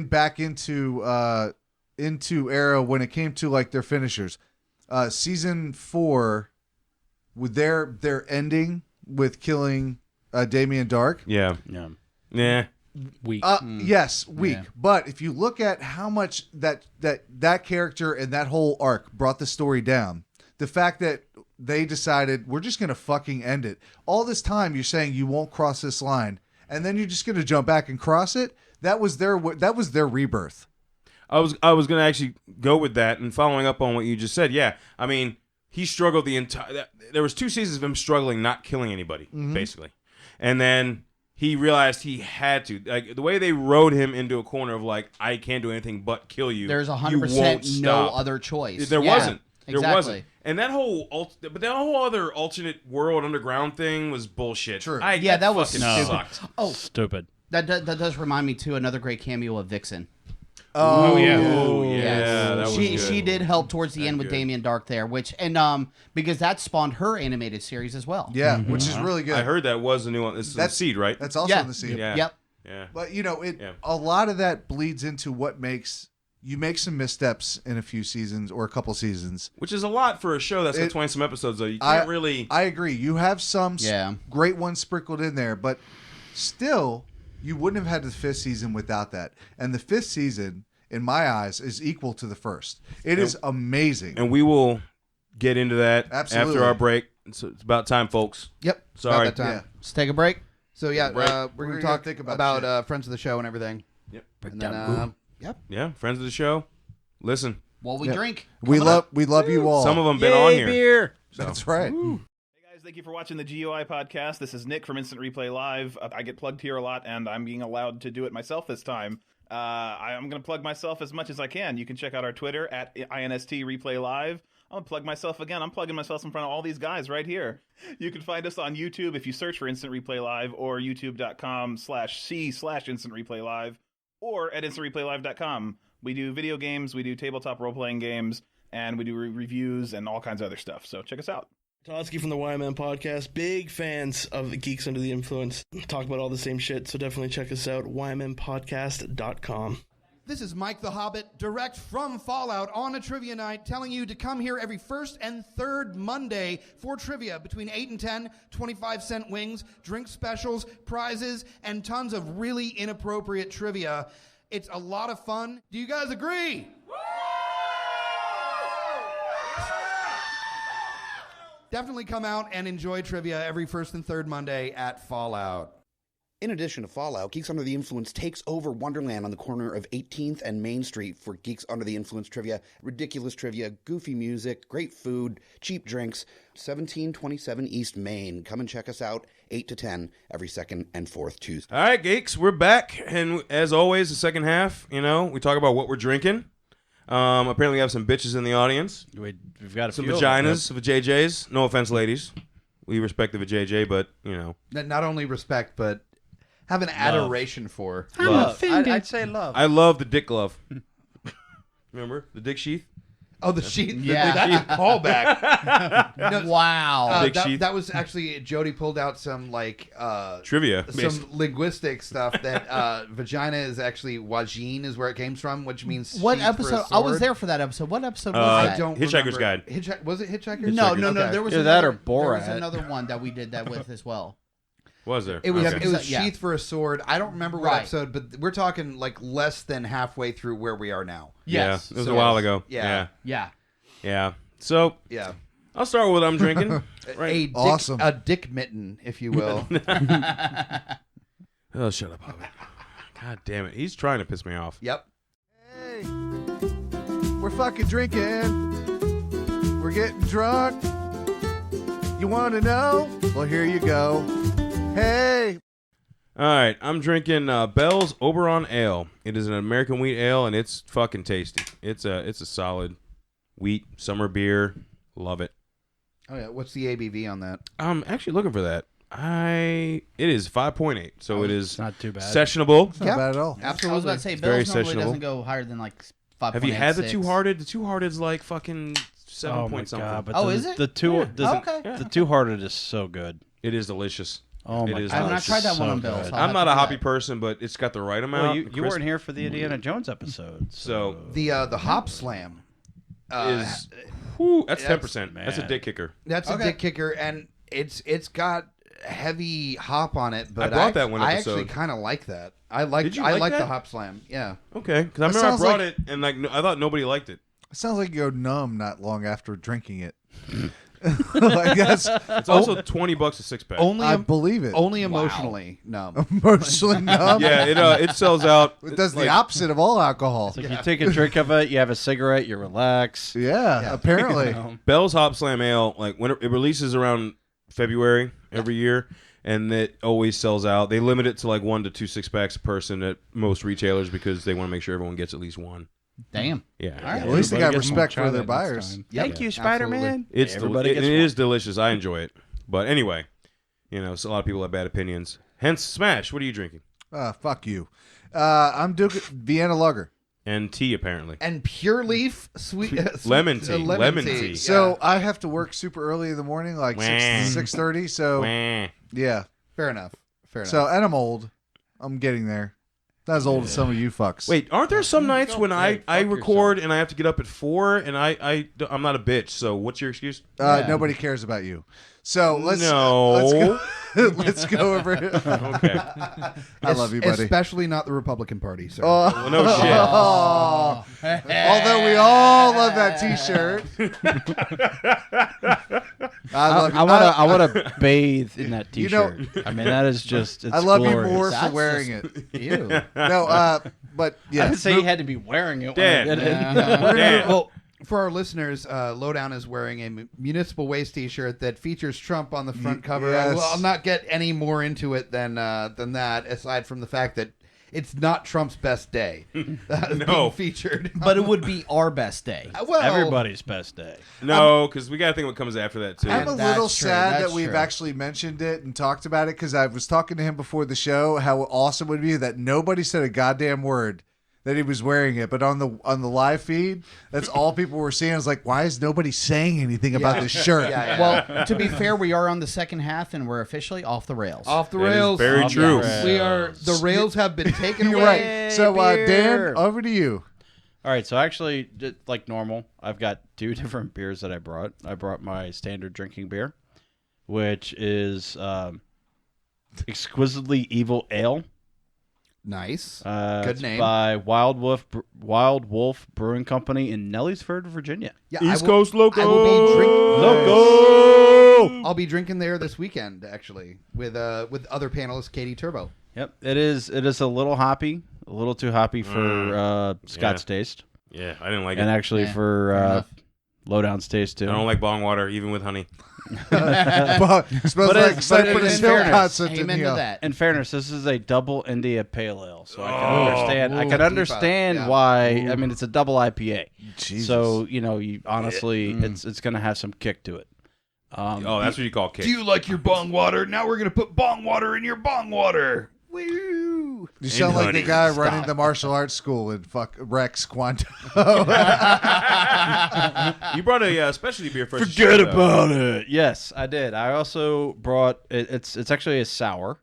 back into Arrow when it came to like their finishers, season 4 with their ending with killing Damien Dark. Yeah. Yeah. Yeah. weak. Yes, weak. Yeah. But if you look at how much that character and that whole arc brought the story down, the fact that they decided we're just gonna fucking end it. All this time you're saying you won't cross this line, and then you're just gonna jump back and cross it. That was their rebirth. I was going to actually go with that, and following up on what you just said. Yeah, I mean, he struggled the entire. There was 2 seasons of him struggling, not killing anybody, basically, and then he realized he had to. Like the way they rode him into a corner of like, I can't do anything but kill you. there's You 100% won't no stop. other choice. There Yeah, wasn't. There exactly. wasn't. And that whole other alternate world underground thing was bullshit. True. Yeah, that was fucking stupid. sucked. Oh, Stupid. that does remind me too. Another great cameo of Vixen. Oh, yeah. Oh yeah, Yes. that was she good. she did help towards the end with good. Damien Dark there, which because that spawned her animated series as well. Yeah, which is really good. I heard that was the new one. This is the That's- Seed, right? That's also Yeah. in the scene. Yeah. Yep. Yeah. But Yeah. a lot of that bleeds into what makes you make some missteps in a few seasons or a couple seasons. Which is a lot for a show that's got 20 some episodes, though. You can't really. I agree. You have some Yeah. great ones sprinkled in there, but still, you wouldn't have had the 5th season without that. And the 5th season, in my eyes, is equal to the 1st. It is amazing. And we will get into that Absolutely. after our break. It's about time, folks. Yep. it's Sorry. About that time. Yeah. Let's take a break. So yeah, Break. we're We're going to gonna talk think about, about friends of the show and everything. Yep. And then, yep. Yeah, friends of the show. Listen, What we drink. we Coming up. love you all. some of them been on here. Beer. That's right. Hey guys, thank you for watching the GUI podcast. This is Nick from Instant Replay Live. I get plugged here a lot, and I'm being allowed to do it myself this time. I'm going to plug myself as much as I can. You can check out our Twitter at INST Replay Live. I'm going to plug myself again. I'm plugging myself in front of all these guys right here. You can find us on YouTube if you search for Instant Replay Live, or youtube.com/c/Instant Replay Live, or at InstantReplayLive.com. We do video games, we do tabletop role-playing games, and we do reviews and all kinds of other stuff. So check us out. Toski from the YMN podcast. Big fans of the Geeks Under the Influence. Talk about all the same shit, so definitely check us out. YMNpodcast.com. This is Mike the Hobbit, direct from Fallout on a trivia night, telling you to come here every first and third Monday for trivia between 8 and 10, 25-cent wings, drink specials, prizes, and tons of really inappropriate trivia. It's a lot of fun. Do you guys agree? Definitely come out and enjoy trivia every first and third Monday at Fallout. In addition to Fallout, Geeks Under the Influence takes over Wonderland on the corner of 18th and Main Street for Geeks Under the Influence trivia, ridiculous trivia, goofy music, great food, cheap drinks. 1727 East Main. Come and check us out 8 to 10 every second and fourth Tuesday. All right, geeks, we're back, and as always, the second half, we talk about what we're drinking. Apparently, we have some bitches in the audience. We've got some vaginas, vajayjays. No offense, ladies. We respect the vajayjay, but Not only respect, but have an adoration for. I'm offended. I'd say love. I love the dick glove. Remember the dick sheath? Oh, the sheath. Yeah. That's a callback. Wow. That was actually Jody pulled out some trivia, some linguistic stuff that vagina is actually wajin is where it came from, which means what sheath for a episode? I was sword. there for that episode. What episode was that? I don't Hitchhiker's remember. Guide. Was it Hitchhiker's? No. Okay. There was Either another, that or Borat. There was another one that we did that with as well. Was there? It was Okay. it was Yeah. sheath for a sword. I don't remember what Right. episode, but we're talking like less than halfway through where we are now. Yes. Yeah, it was a while ago. Yeah. Yeah. So Yeah. I'll start with what I'm drinking. A dick, Awesome. a dick mitten, if you will. Oh, shut up, Hobbit. God damn it. He's trying to piss me off. Yep. Hey, we're fucking drinking. We're getting drunk. You want to know? Well, here you go. Hey. All right, I'm drinking Bell's Oberon Ale. It is an American wheat ale, and it's fucking tasty. It's a solid wheat summer beer. Love it. Oh yeah. What's the ABV on that? I'm actually looking for that. It is 5.8, so it is It's not too bad. sessionable. It's not bad at all. I was about to say, very Bill's normally sessionable. doesn't go higher than like 5.86. Have you had the Two Hearted? The Two Hearted's like fucking 7 Oh my point something. god! But Oh, the, is it? the two? Yeah. doesn't- Okay. Yeah. The Two Hearted is so good. It is delicious. Oh my It is god! I haven't delicious. tried that one So on Bill's. good. I'll I'm have not to a do hoppy that. person, but it's got the right amount. Well, you Crisp weren't here for the Indiana Jones episode, So The Hop Slam is whew, that's 10%. man. That's a dick kicker. That's a Okay. dick kicker, and it's got heavy hop on it. But I brought that one I episode. actually kind of like that. I like Did you I like like the that? Hop Slam. Yeah. Okay, because I That remember I sounds brought like- it and I thought nobody liked it. It sounds like you go numb not long after drinking it. Like that's It's also $20 a 6-pack. Only I believe it. only emotionally. No. Emotionally numb. Yeah, it sells out. It does the like- opposite of all alcohol. It's like you take a drink of it, you have a cigarette, you relax. Yeah, apparently. You know? Bell's Hop Slam Ale, like when it releases around February every year, and it always sells out. They limit it to like 1 to 2 6-packs a person at most retailers because they want to make sure everyone gets at least one. Damn. Yeah. All right. At least they got Everybody gets respect more for their chocolate next buyers. time. Yep. Thank you, Absolutely. Spider-Man. It's Everybody it gets is delicious. I enjoy it. But anyway, so a lot of people have bad opinions. Hence, Smash. What are you drinking? Fuck you. I'm Duke Vienna Lager. And tea, apparently. And Pure Leaf sweet Lemon tea. Lemon tea. So I have to work super early in the morning, like Wah. 6:30. So Wah. yeah. Fair enough. So and I'm old. I'm getting there. Not as old as some of you fucks. Wait, aren't there some nights when I fuck record and I have to get up at 4 and I'm not a bitch, so what's your excuse? Nobody cares about you. So let's No. let's go over it. Okay. I love you, buddy. Especially not the Republican Party, sir. Well, no shit. Oh. Although we all love that T-shirt. I want to bathe in that You know- T-shirt. I mean, that is just. It's I love glorious. you more for That's wearing just- it. Ew. No, but I yeah. didn't say you had to be wearing it. Dan. When I did it. Damn. Well, for our listeners, Lowdown is wearing a municipal waste T-shirt that features Trump on the front cover. yes. I'll not get any more into it than that, aside from the fact that it's not Trump's best day. That is No. being featured. But it would be our best day. Well, Everybody's best day. No, because we got to think what comes after that, too. I'm a That's little true, sad that's that we've true. actually mentioned it and talked about it because I was talking to him before the show how awesome it would be that nobody said a goddamn word that he was wearing it, but on the live feed, that's all people were seeing. I was like, why is nobody saying anything about this shirt? Yeah. Well, to be fair, we are on the second half and we're officially off the rails. Off the That is rails. very Off the true. rails. We are. The rails have been taken You're away. right. So, Dan, beer. over to you. All right, so actually, just like normal, I've got 2 different beers that I brought. I brought my standard drinking beer, which is Exquisitely Evil Ale. Nice. Good Good name. By Wild Wolf Brewing Company in Nellysford, Virginia. Yeah, East Coast Loco. I will be drinking. Loco. I'll be drinking there this weekend, actually, with other panelist Katie Turbo. Yep, it is. It is a little hoppy, a little too hoppy for Scott's taste. Yeah, I didn't like and it. actually for Lowdown's taste too. I don't like bong water, even with honey. Smells like Cypress Hill concert. In fairness, this is a double India Pale Ale, so I can understand. I can understand why. I mean, it's a double IPA, so you honestly, it's going to have some kick to it. That's what you call kick. Do you like your bong water? Now we're gonna put bong water in your bong water. Woo! You sound like the guy running the martial arts school in Rex Quanto. You brought a specialty beer for us. Forget about it. Yes, I did. I also brought it's actually a sour,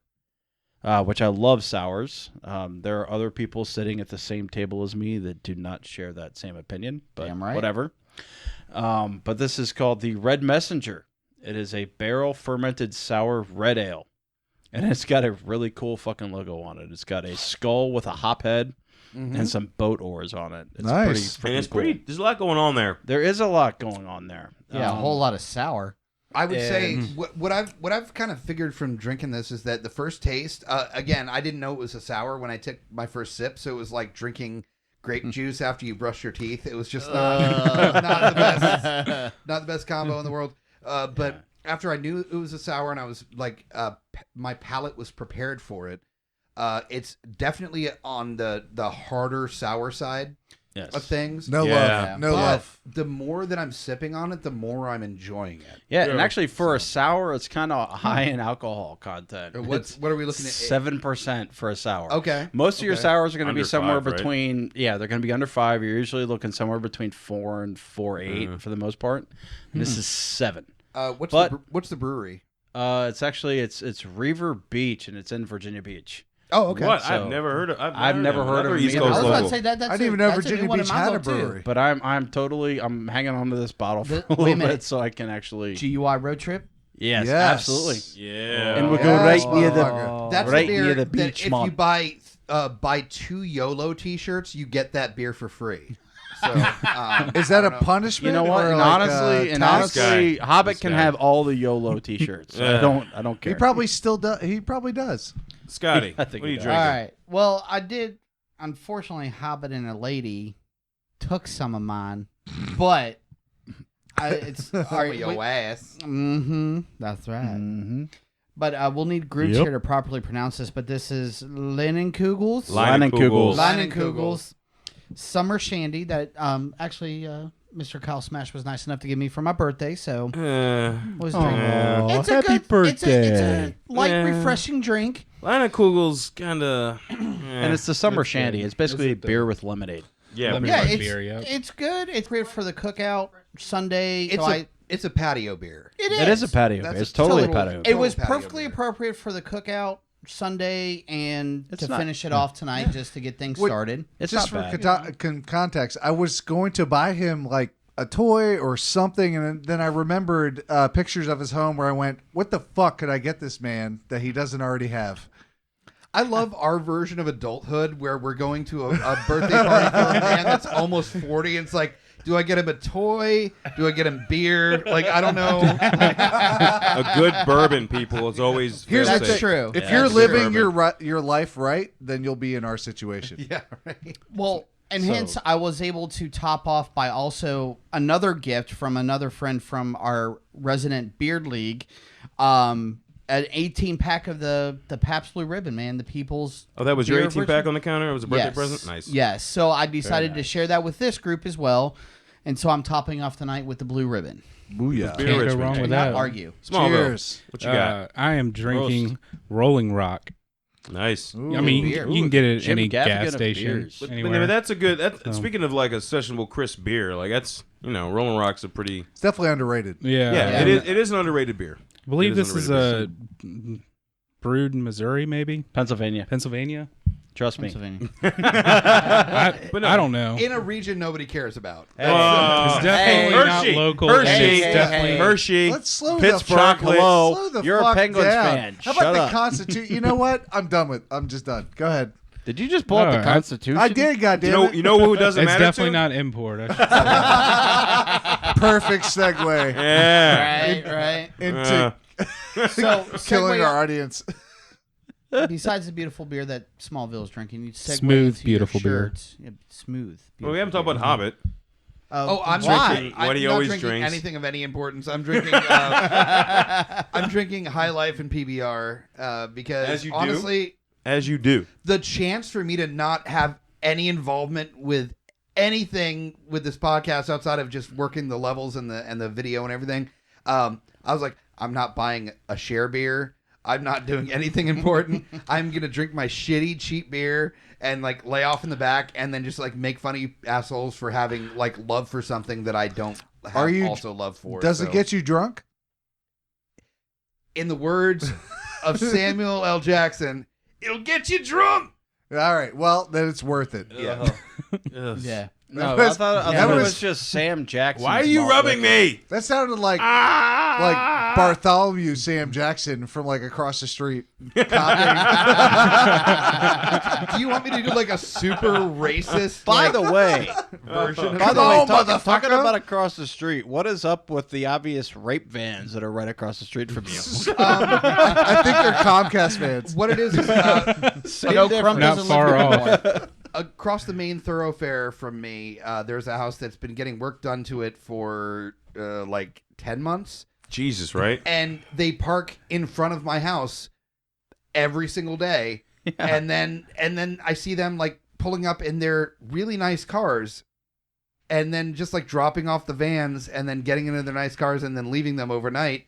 which I love sours. There are other people sitting at the same table as me that do not share that same opinion, but whatever. But this is called the Red Messenger. It is a barrel fermented sour red ale. And it's got a really cool fucking logo on it. It's got a skull with a hop head and some boat oars on it. It's nice. And it's pretty. There's a lot going on there. There is a lot going on there. Yeah, a whole lot of sour. I would say what I've kind of figured from drinking this is that the first taste, again, I didn't know it was a sour when I took my first sip, so it was like drinking grape juice after you brush your teeth. It was just not the best combo in the world. But after I knew it was a sour and I was like, my palate was prepared for it. It's definitely on the harder sour side of things. No love. The more that I'm sipping on it, the more I'm enjoying it. Yeah, and actually for a sour, it's kind of high in alcohol content. What are we looking at? 7% for a sour. Okay. Most of your sours are going to be Under somewhere 5, right? between, they're going to be under 5. You're usually looking somewhere between 4 and 4.8 for the most part. And this is 7. What's the brewery? It's actually it's Reaver Beach, and it's in Virginia Beach. Oh, okay. What? So, I've never heard of. I've never heard of East either. Coast I was about to local. say that's I didn't even know Virginia Beach had a brewery. But I'm hanging on to this bottle for a wait a little minute. bit so I can actually. GUI road trip. Yes, Yes. absolutely. Yeah. And we'll go Yes, right near the motherfucker. That's right a beer near the that beach. if you buy 2 YOLO T-shirts, you get that beer for free. So Is that a punishment? You know what? or And like honestly, a tax? Hobbit This can guy. have all the YOLO T-shirts. So I don't care. He probably still does. He probably does. Scotty, I what think are you he does. drinking? All right. Well, I did. Unfortunately, Hobbit and a lady took some of mine, but it's your ass. Mm-hmm. That's right. Mm-hmm. But we'll need groups here to properly pronounce this. But this is Leinenkugels. Leinenkugels. Leinenkugels. Summer Shandy that actually Mr. Kyle Smash was nice enough to give me for my birthday. So was drinking. It's a happy birthday. It's a light, refreshing drink. Leinenkugels kind of. And it's the summer shandy. It's basically beer with lemonade. Yeah. Lemon Yeah, Right it's, beer, yep. it's good. It's great for the cookout Sunday. It's a patio beer. It is a patio beer. It's totally a patio beer. It was patio perfectly beer. appropriate for the cookout Sunday and It's to not- finish it off tonight just to get things started. It's Just not for bad. context, I was going to buy him like a toy or something, and then I remembered pictures of his home where I went, "What the fuck could I get this man that he doesn't already have?" I love our version of adulthood where we're going to a birthday party for a man that's almost 40. And it's like, do I get him a toy? Do I get him beer? Like, I don't know. A good bourbon, people, is always. Here's fair the to thing. say. True. If Yeah, you're that's living bourbon. your life right, then you'll be in our situation. Yeah, right. Well, and hence I was able to top off by also another gift from another friend from our resident Beard League. An 18-pack of the Pabst Blue Ribbon, man. The People's Oh, that was your beer 18 pack on the counter? It was a birthday present? Nice. Yes. So I decided to share that with this group as well. And so I'm topping off tonight with the Blue Ribbon. Booyah. Beer Can't go Richmond. wrong with Not that. argue. Smallville. Cheers. What you got? I am drinking Rolling Rock. Nice. Ooh. I mean, beer. you can get it at Jim any Gaffigan gas of station. beers. But Anywhere. that's a good. Speaking of like a sessionable crisp beer, like that's Rolling Rock's a pretty. It's definitely underrated. yeah. Yeah, it is an underrated beer. I believe It is this is underrated brewed in Missouri, maybe Pennsylvania. Pennsylvania. Trust me. Pennsylvania. I don't know. In a region nobody cares about. It's definitely not Hershey, local. Hershey, It's definitely Hershey. Let's slow Pittsburgh, the fuck. hello. Slow the You're a fuck Penguins down. fan. How Shut about up. the Constitution? You know what? I'm just done. Go ahead. Did you just pull up the Alright. Constitution? I did. Goddamn You know who doesn't It's matter definitely to? not import. I should Perfect segue Yeah. Right, right. into So killing segue- our audience. Besides the beautiful beer that Smallville is drinking, you segue Smooth, into beautiful your beer. shirts. Yeah, smooth. Well, we haven't talked beautiful about beer. Hobbit. I'm why? drinking. What I'm he not always drinking drinks. anything of any importance. I'm drinking. I'm drinking High Life and PBR because As you do. honestly, As you do. the chance for me to not have any involvement with anything with this podcast outside of just working the levels and the video and everything, I was like, I'm not buying a share beer. I'm not doing anything important. I'm gonna drink my shitty cheap beer and like lay off in the back and then just like make fun of you assholes for having like love for something that I don't have also love for. Does it get you drunk? In the words of Samuel L. Jackson, it'll get you drunk. All right. Well, then it's worth it. Yeah. Yeah. No, was- I thought that it was- was just Sam Jackson. Why are you rubbing me? That sounded like Bartholomew Sam Jackson from like across the street. Do you want me to do like a super racist? By like, the way, version of by the Come way, on, talking motherfucker. about across the street, what is up with the obvious rape vans that are right across the street from you? I think they're Comcast fans. What it is Same No, difference. Crump Not doesn't far live here off. anymore. across the main thoroughfare from me, there's a house that's been getting work done to it for like 10 months. Jesus, right? And they park in front of my house every single day. And then I see them like pulling up in their really nice cars and then just like dropping off the vans and then getting into their nice cars and then leaving them overnight.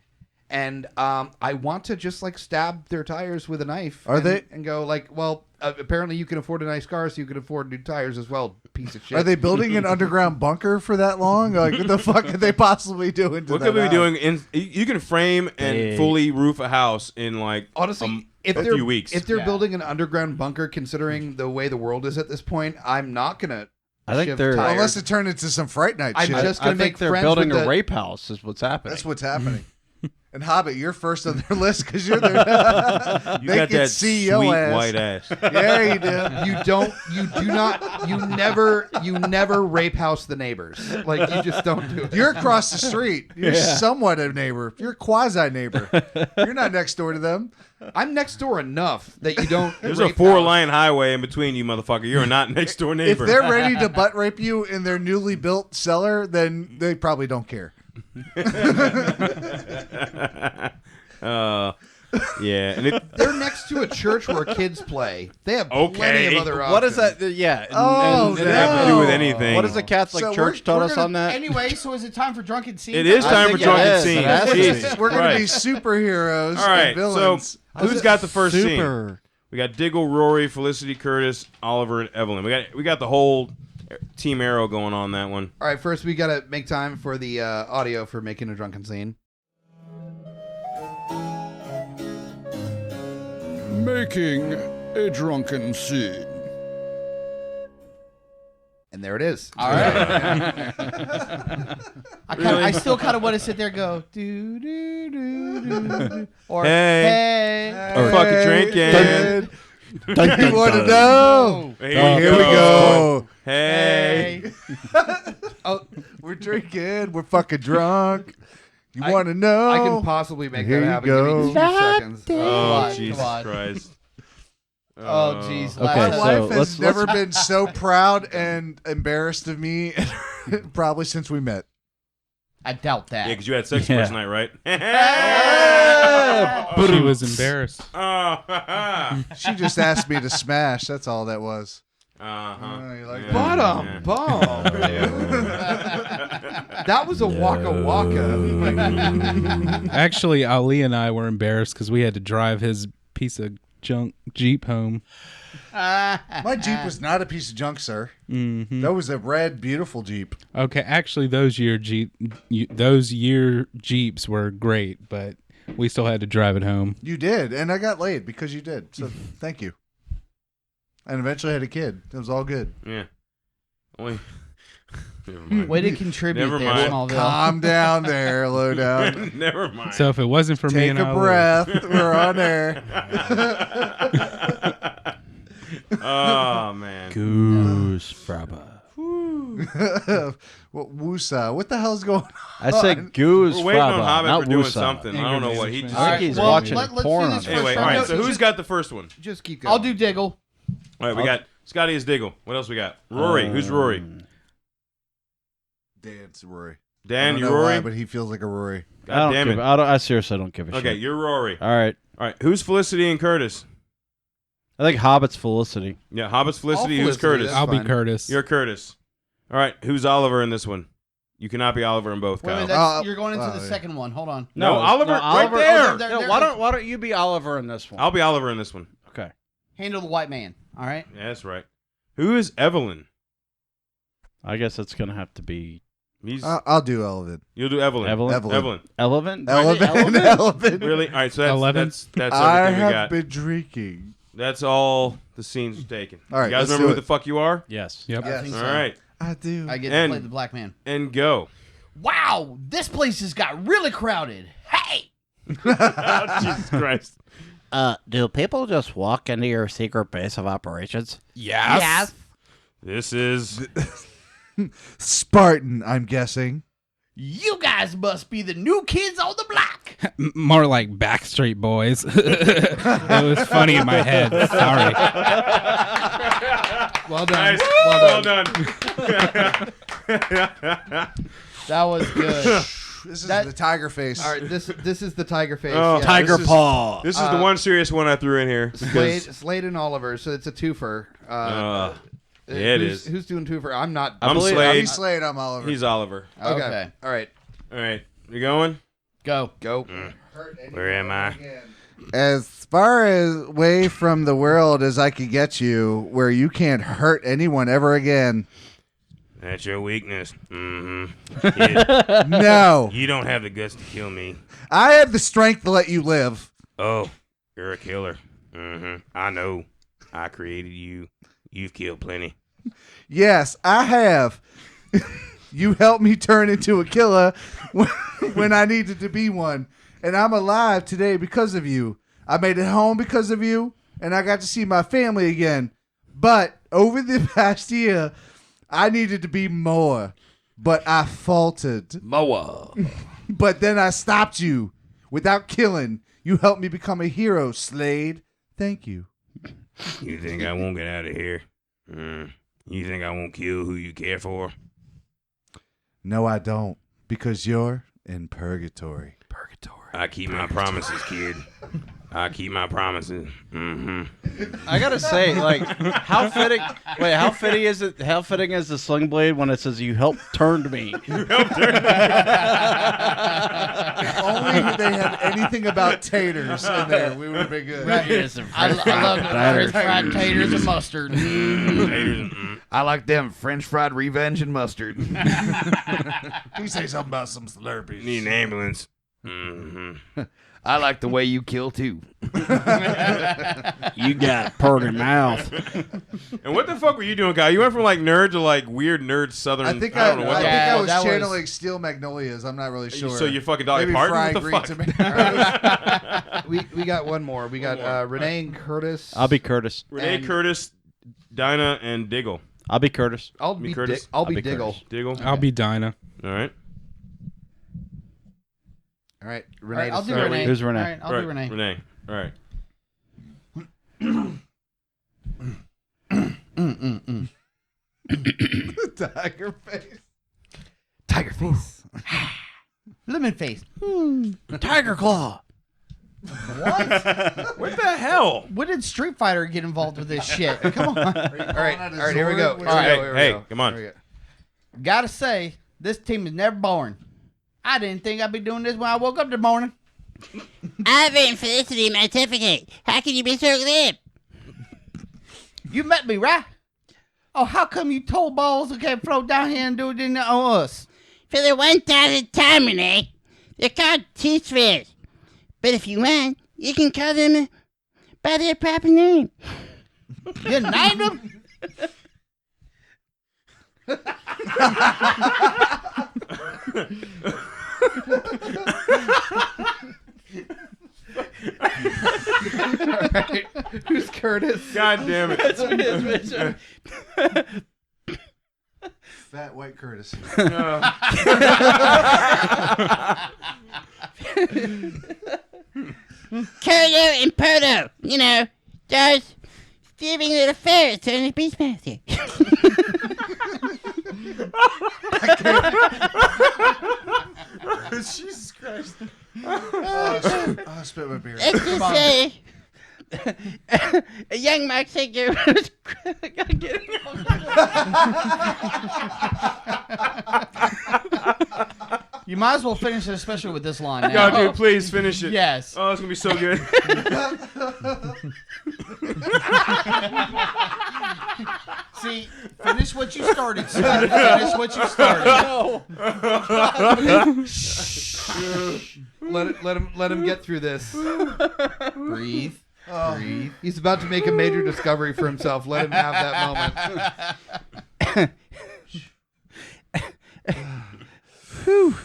And I want to just like stab their tires with a knife. And go like, well, apparently you can afford a nice car, so you can afford new tires as well, piece of shit. Are they building an underground bunker for that long? Like, what the fuck could they possibly doing to What that could we be house? doing? You can frame and fully roof a house in like Honestly, a few weeks. If they're building an underground bunker, considering the way the world is at this point, I'm not gonna. I think shift they're- tires. Unless it turned into some Fright Night I'm shit. just gonna I make think they're friends building with a the- rape house. Is what's happening. That's what's happening. And Hobbit, you're first on their list because you're their. You they got can that see sweet your ass. white ass. Yeah, you do. You never rape house the neighbors. Like you just don't do it. You're across the street. You're somewhat a neighbor. You're a quasi neighbor. You're not next door to them. I'm next door enough that you don't. There's a rape 4-line highway in between you, motherfucker. You're not next door neighbor. If they're ready to butt rape you in their newly built cellar, then they probably don't care. Yeah, and They're next to a church where kids play. They have plenty Okay. of other options. What is that? Yeah. Oh, it have to do with anything. What does the Catholic So Church taught us on that? Anyway, so is it time for drunken scenes? It is I time for think it drunken is. scenes. It has to be. Jesus We're going to be Christ. superheroes All right, and villains. so who's got the first scene? Super. We got Diggle, Rory, Felicity, Curtis, Oliver, and Evelyn. We got the whole Team Arrow going on that one. All right, first we gotta make time for the audio for making a drunken scene. Making a drunken scene. And there it is. All right. I still kind of want to sit there and go, do, do, do, do, do. Or, Hey. hey. Or fucking drinking. You want to know? Here we go. Hey. Oh, We're drinking. We're fucking drunk. You I- want to know? I can possibly make Here that you happen. Give me go. 2 seconds. Oh, on, Jesus come on. Christ. Oh, jeez. Okay, My so wife has let's- never been so proud and embarrassed of me, probably since we met. I doubt that. Yeah, because you had sex Yeah. last night, right? She was embarrassed. Oh, She just asked me to smash. That's all that was. uh-huh. You like Yeah, Bottom yeah. bomb. That was a waka waka. Actually, Ali and I were embarrassed because we had to drive his piece of junk Jeep home. My Jeep was not a piece of junk, sir. Mm-hmm. That was a red, beautiful Jeep. Okay, actually, those year Jeeps were great, but we still had to drive it home. You did, and I got laid because you did. So thank you. And eventually had a kid. It was all good. Yeah. Only... Never mind. Way to contribute Never there, mind. Smallville. Calm down there, Lowdown. Never mind. So if it wasn't for me Take and a Ali, breath. We're on air. Oh, man. Goose Brabba. Wusa. What the hell's going on? I said goose. We're waiting on Fraba, Hobbit not for doing Wusa. something. I don't know what he just I think he's Well, watching let's do porn. this Anyway, all right. So who's got the first one? Just keep going. I'll do Diggle. All right, we got Scotty is Diggle. What else we got? Rory. Who's Rory? Dan's Rory. Dan, I you don't know Rory? why, but he feels like a Rory. God damn it. I seriously don't give a shit. Okay, you're Rory. All right. All right. Who's Felicity and Curtis? I think Hobbit's Felicity. Yeah, Hobbit's Felicity. All Who's Felicity, Curtis? that's I'll be fine. Curtis. You're Curtis. All right. Who's Oliver in this one? You cannot be Oliver in both, Wait a Kyle. minute, that's, you're going into the second one. Hold on. No, Oliver, right Oliver- there. No, why don't you be Oliver in this one? I'll be Oliver in this one. Okay. Handle the white man. All right. Yeah, that's right. Who is Evelyn? I guess it's gonna have to be. I'll do Elvin. You'll do Evelyn. Eleven. Elvin. Really? All right. So that's 11? that's I everything we have got. been drinking. That's all the scenes taken. All right, You guys let's remember do who it. the fuck you are? Yes. Yep. I think All so. right. I do. I get to And- play the black man. And go. Wow, this place has got really crowded. Hey! Jesus Christ. Do people just walk into your secret base of operations? Yes. This is Spartan, I'm guessing. You guys must be the new kids on the block. More like Backstreet Boys. It was funny in my head. Sorry. Well done. nice. Well Well done. done. That was good. This is That- the tiger face. All right, this is the tiger face. Oh, yeah. Tiger this is- paw. This is the one serious one I threw in here. Slade and Oliver, so it's a twofer. Yeah, it who's, is. Who's doing twofer? I'm not. I'm believe- Slade. He's Slade, I'm Oliver. He's Oliver. Okay. Okay. All right. All right. You going? Go. Go. Where am I? As far away from the world as I could get you, where you can't hurt anyone ever again. That's your weakness. Mm-hmm. No. You don't have the guts to kill me. I have the strength to let you live. Oh, you're a killer. Mm-hmm. I know. I created you. You've killed plenty. Yes, I have. You helped me turn into a killer when I needed to be one. And I'm alive today because of you. I made it home because of you, and I got to see my family again. But over the past year, I needed to be more. But I faltered. Moa. But then I stopped you without killing. You helped me become a hero, Slade. Thank you. You think I won't get out of here? You think I won't kill who you care for? No, I don't. Because you're in purgatory. I keep my promises, kid. I keep my promises. Mm-hmm. I gotta say, like, how fitting. Wait, how fitting is it? How fitting is the sling blade when it says "You helped turned me"? If only they had anything about taters in there, we would have been good. I love the French fried taters and mustard. I like them French fried revenge and mustard. He say something about some Slurpees. Need an ambulance. Mm-hmm. I like the way you kill too. You got purty mouth. And what the fuck were you doing, Kyle? You went from like nerd to like weird nerd southern. I think don't know what. Yeah, I was that was- channeling Steel Magnolias. I'm not really sure. So you fucking Dolly Maybe Parton? frying What the green fuck? tomatoes. We got one more. We got Renee and Curtis. I'll be Curtis. Renee, And- Curtis, Dinah, and Diggle. I'll be Curtis. I'll Me, be Curtis? I'll I'll be be Diggle. Curtis. Diggle. I'll be Dinah. All right. All right, All Renee. right, I'll do to start. Renee. Who's Renee? All right, I'll do Renee. Renee. All right. Tiger face. Tiger face. Lemon face. Tiger Claw. What? What the hell? When did Street Fighter get involved with this shit? Come on. All right, here we go. All right, here we hey, go. come on. Here we go. Gotta say, this team is never boring. I didn't think I'd be doing this when I woke up this morning. I've been Felicity in my certificate. How can you be so glib? You met me, right? Oh, how come you told balls can't float down here and do it on us? For the 1,000th time, Renee. They're called teeth fish. But if you want, you can call them by their proper name. You named them? All right, who's Curtis? God damn it. fat white Curtis. Curto and Proto, you know, those thieving little ferrets on the Beastmaster. Jesus Christ. I spit my beer. Let's just say a young Mark Sigler was getting You might as well finish it, especially with this line now. No, dude, please finish it. Yes. Oh, it's going to be so good. See, finish what you started, son. Finish what you started. No. Let him get through this. Breathe. Breathe. He's about to make a major discovery for himself. Let him have that moment. Whew.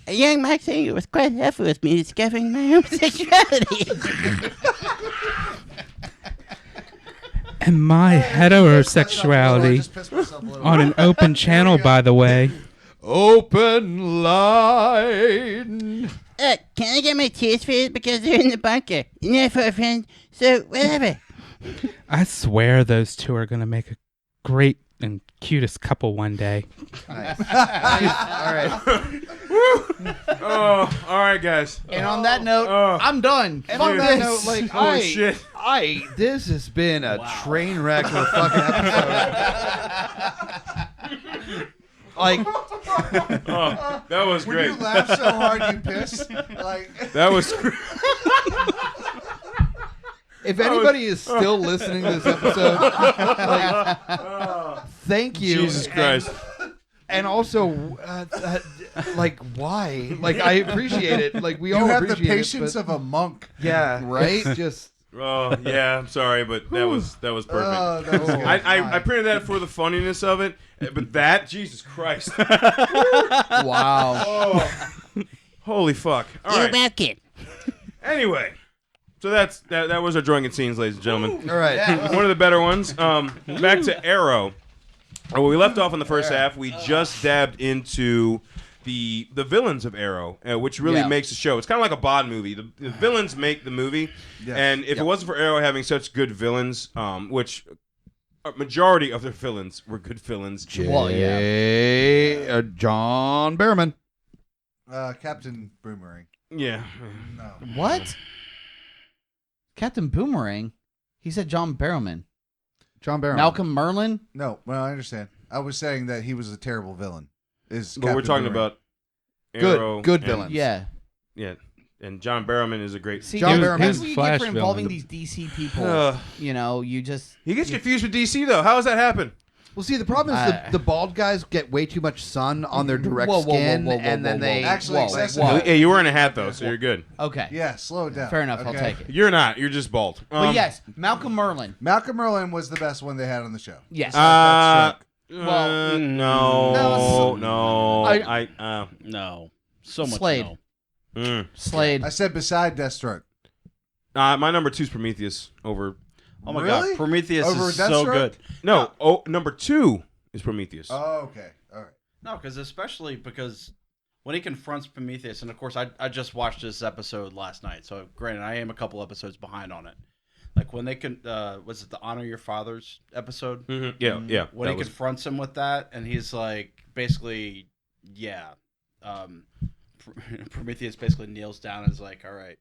A young Mark Sigler was quite helpful with me discovering my homosexuality. And my heterosexuality on an open channel, by the way. Open line. Can I get my tears filled because they're in the bunker? You're not for a friend, so whatever. I swear those two are going to make a great and cutest couple one day. Nice. All right. Oh, all right, guys. And on that note, I'm done. And on that note, like, Holy shit. this has been a train wreck of a fucking episode. Like, oh, that was great. When you laugh so hard, you piss. Like that was great. If anybody is still listening to this episode, like, thank you. Jesus Christ. And also, like, why? Like, I appreciate it. Like, we you all have appreciate the patience it, of a monk. yeah, right? Just Oh yeah, I'm sorry, but that was perfect. That was good. I printed that for the funniness of it, but that Jesus Christ! Wow. Oh, holy fuck! All You're right. welcome. Anyway, so that was our drunken scenes, ladies and gentlemen. all right. One of the better ones. Back to Arrow. When we left off in the first half, we just dabbed into the villains of Arrow, which really makes the show. It's kind of like a Bond movie. The villains make the movie, and if it wasn't for Arrow having such good villains, which a majority of their villains were good villains. Well, yeah. John Barrowman. Captain Boomerang. Yeah. No. What? Captain Boomerang? He said John Barrowman. John Barrowman. Malcolm Merlin? No, well, I understand. I was saying that he was a terrible villain. But we're talking about good, Arrow. good and- villains. Yeah. Yeah. And John Barrowman is a great. See, John that's Barrowman. what you Flash get for involving villain. these DC people. You know, you just... He gets confused with DC though. How does that happen? Well, see, the problem is the bald guys get way too much sun on their direct skin, and then they Actually, excessive. Hey, you were in a hat though, so you're good. Okay. Yeah, slow it down. Fair enough. I'll Okay? take it. You're not. You're just bald. But yes, Malcolm Merlin. Malcolm Merlin was the best one they had on the show. Yes. Well, no. No. So much Slade. no. Slade. I said beside Deathstroke. My number 2 is Prometheus over. Oh my Really? god, Prometheus Over is so Deathstroke? good. No, number 2 is Prometheus. Oh, okay. All right. No, especially because when he confronts Prometheus, and of course I just watched this episode last night, so granted I am a couple episodes behind on it. Like when they can, was it the Honor Your Fathers episode? Mm-hmm. Yeah. When he confronts him with that, and he's like, basically, Prometheus basically kneels down and is like, all right,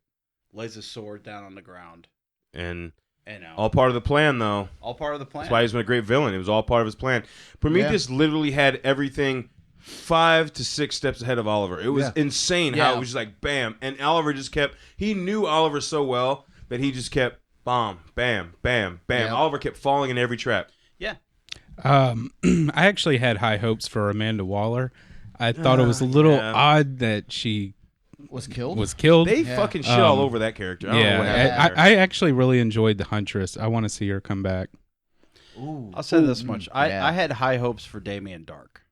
lays his sword down on the ground. And know, all part of the plan, though. all part of the plan. That's why he's been a great villain. It was all part of his plan. Prometheus literally had everything 5 to 6 steps ahead of Oliver. It was insane how it was just like bam, and Oliver just kept. He knew Oliver so well that he just kept bomb, bam, bam, bam. Yep. Oliver kept falling in every trap. Yeah. I actually had high hopes for Amanda Waller. I thought it was a little odd that she Was killed? They fucking shit all over that character. I don't know what happened there. I actually really enjoyed the Huntress. I want to see her come back. Ooh. I'll say this much: I had high hopes for Damien Dark.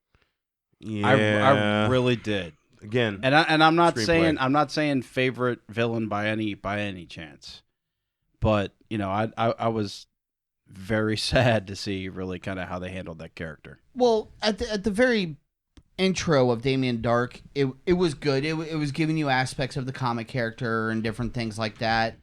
Yeah, I really did. Again, and I'm not screenplay. saying favorite villain by any chance, but you know I was very sad to see really kind of how they handled that character. Well, at the very intro of Damien Dark, it was good. It was giving you aspects of the comic character and different things like that.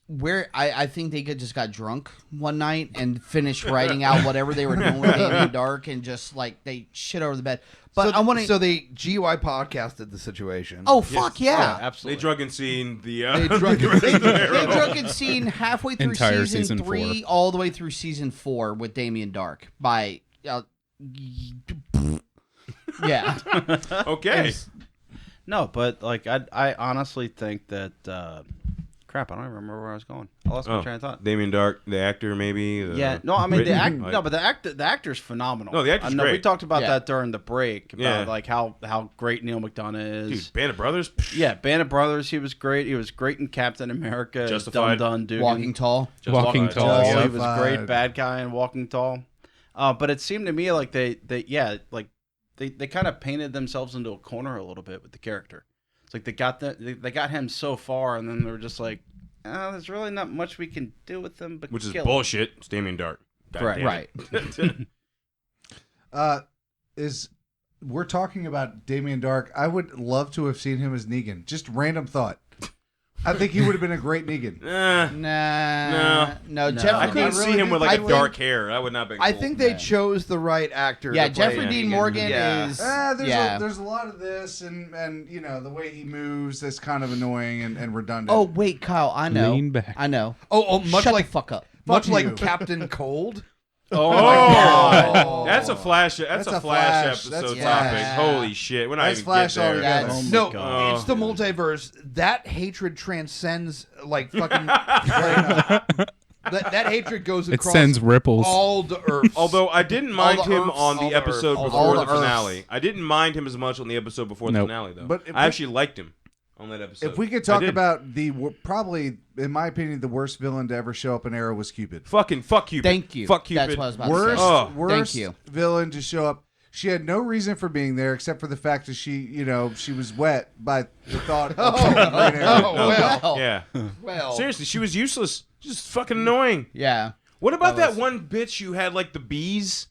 Where I think they just got drunk one night and finished writing out whatever they were doing with Damien Dark and just like they shit over the bed. But I want to. So they GUI podcasted the situation. Oh fuck yeah! Absolutely. They drunken scene the. They drunken scene halfway through Entire season 3 4. all the way through season 4 with Damien Dark by. Yeah. Okay. No, but like I honestly think that crap. I don't even remember where I was going. I lost my train of thought. Damien Dark, the actor, maybe. Yeah. No, I mean but the actor's phenomenal. No, the actor's great. We talked about that during the break about Yeah. like how great Neil McDonough is. Dude, Band of Brothers. Yeah, Band of Brothers. He was great. He was great in Captain America. as Justified. Dum Dum Dugan. Walking Tall. Walking Tall. He Yeah. was great bad guy in Walking Tall. But it seemed to me like they kind of painted themselves into a corner a little bit with the character. It's like they got him so far, and then they were just like, there's really not much we can do with him. But Which is kill him. bullshit. It's Damien Dark. God Right. damn it. We're talking about Damien Dark. I would love to have seen him as Negan. Just random thought. I think he would have been a great Negan. No. I couldn't see him with like dark hair. That would not be. Cool. I think they chose the right actor. Yeah, to play Jeffrey Dean Negan. Morgan is. There's a lot of this, and you know the way he moves that's kind of annoying and redundant. Oh wait, Kyle, I know. Lean back. I know. Oh, much Shut like the fuck up. much Fuck like you. Captain Cold. Oh, my God. That's a flash. That's a flash episode That's topic. Flash. Holy shit. We're not That's even Flash get there. altogether. Oh my No, God. it's the multiverse. That hatred transcends like fucking. that hatred goes It across sends ripples. all the Earths. Although I didn't mind the him Earths, on all the the episode Earths, before all the the Earths. finale. I didn't mind him as much on the episode before the Nope. finale, though. But if I we- actually liked him on that episode. If we could I talk did. about probably, in my opinion, the worst villain to ever show up in Arrow was Cupid. fuck Cupid. Thank you. Fuck Cupid. That's what I was about Worst, to say. worst Thank you. villain to show up. She had no reason for being there except for the fact that she was wet by the thought of Green Arrow. well. Yeah. well, Seriously, she was useless. Just fucking annoying. Yeah. What about that one bitch you had like the bees?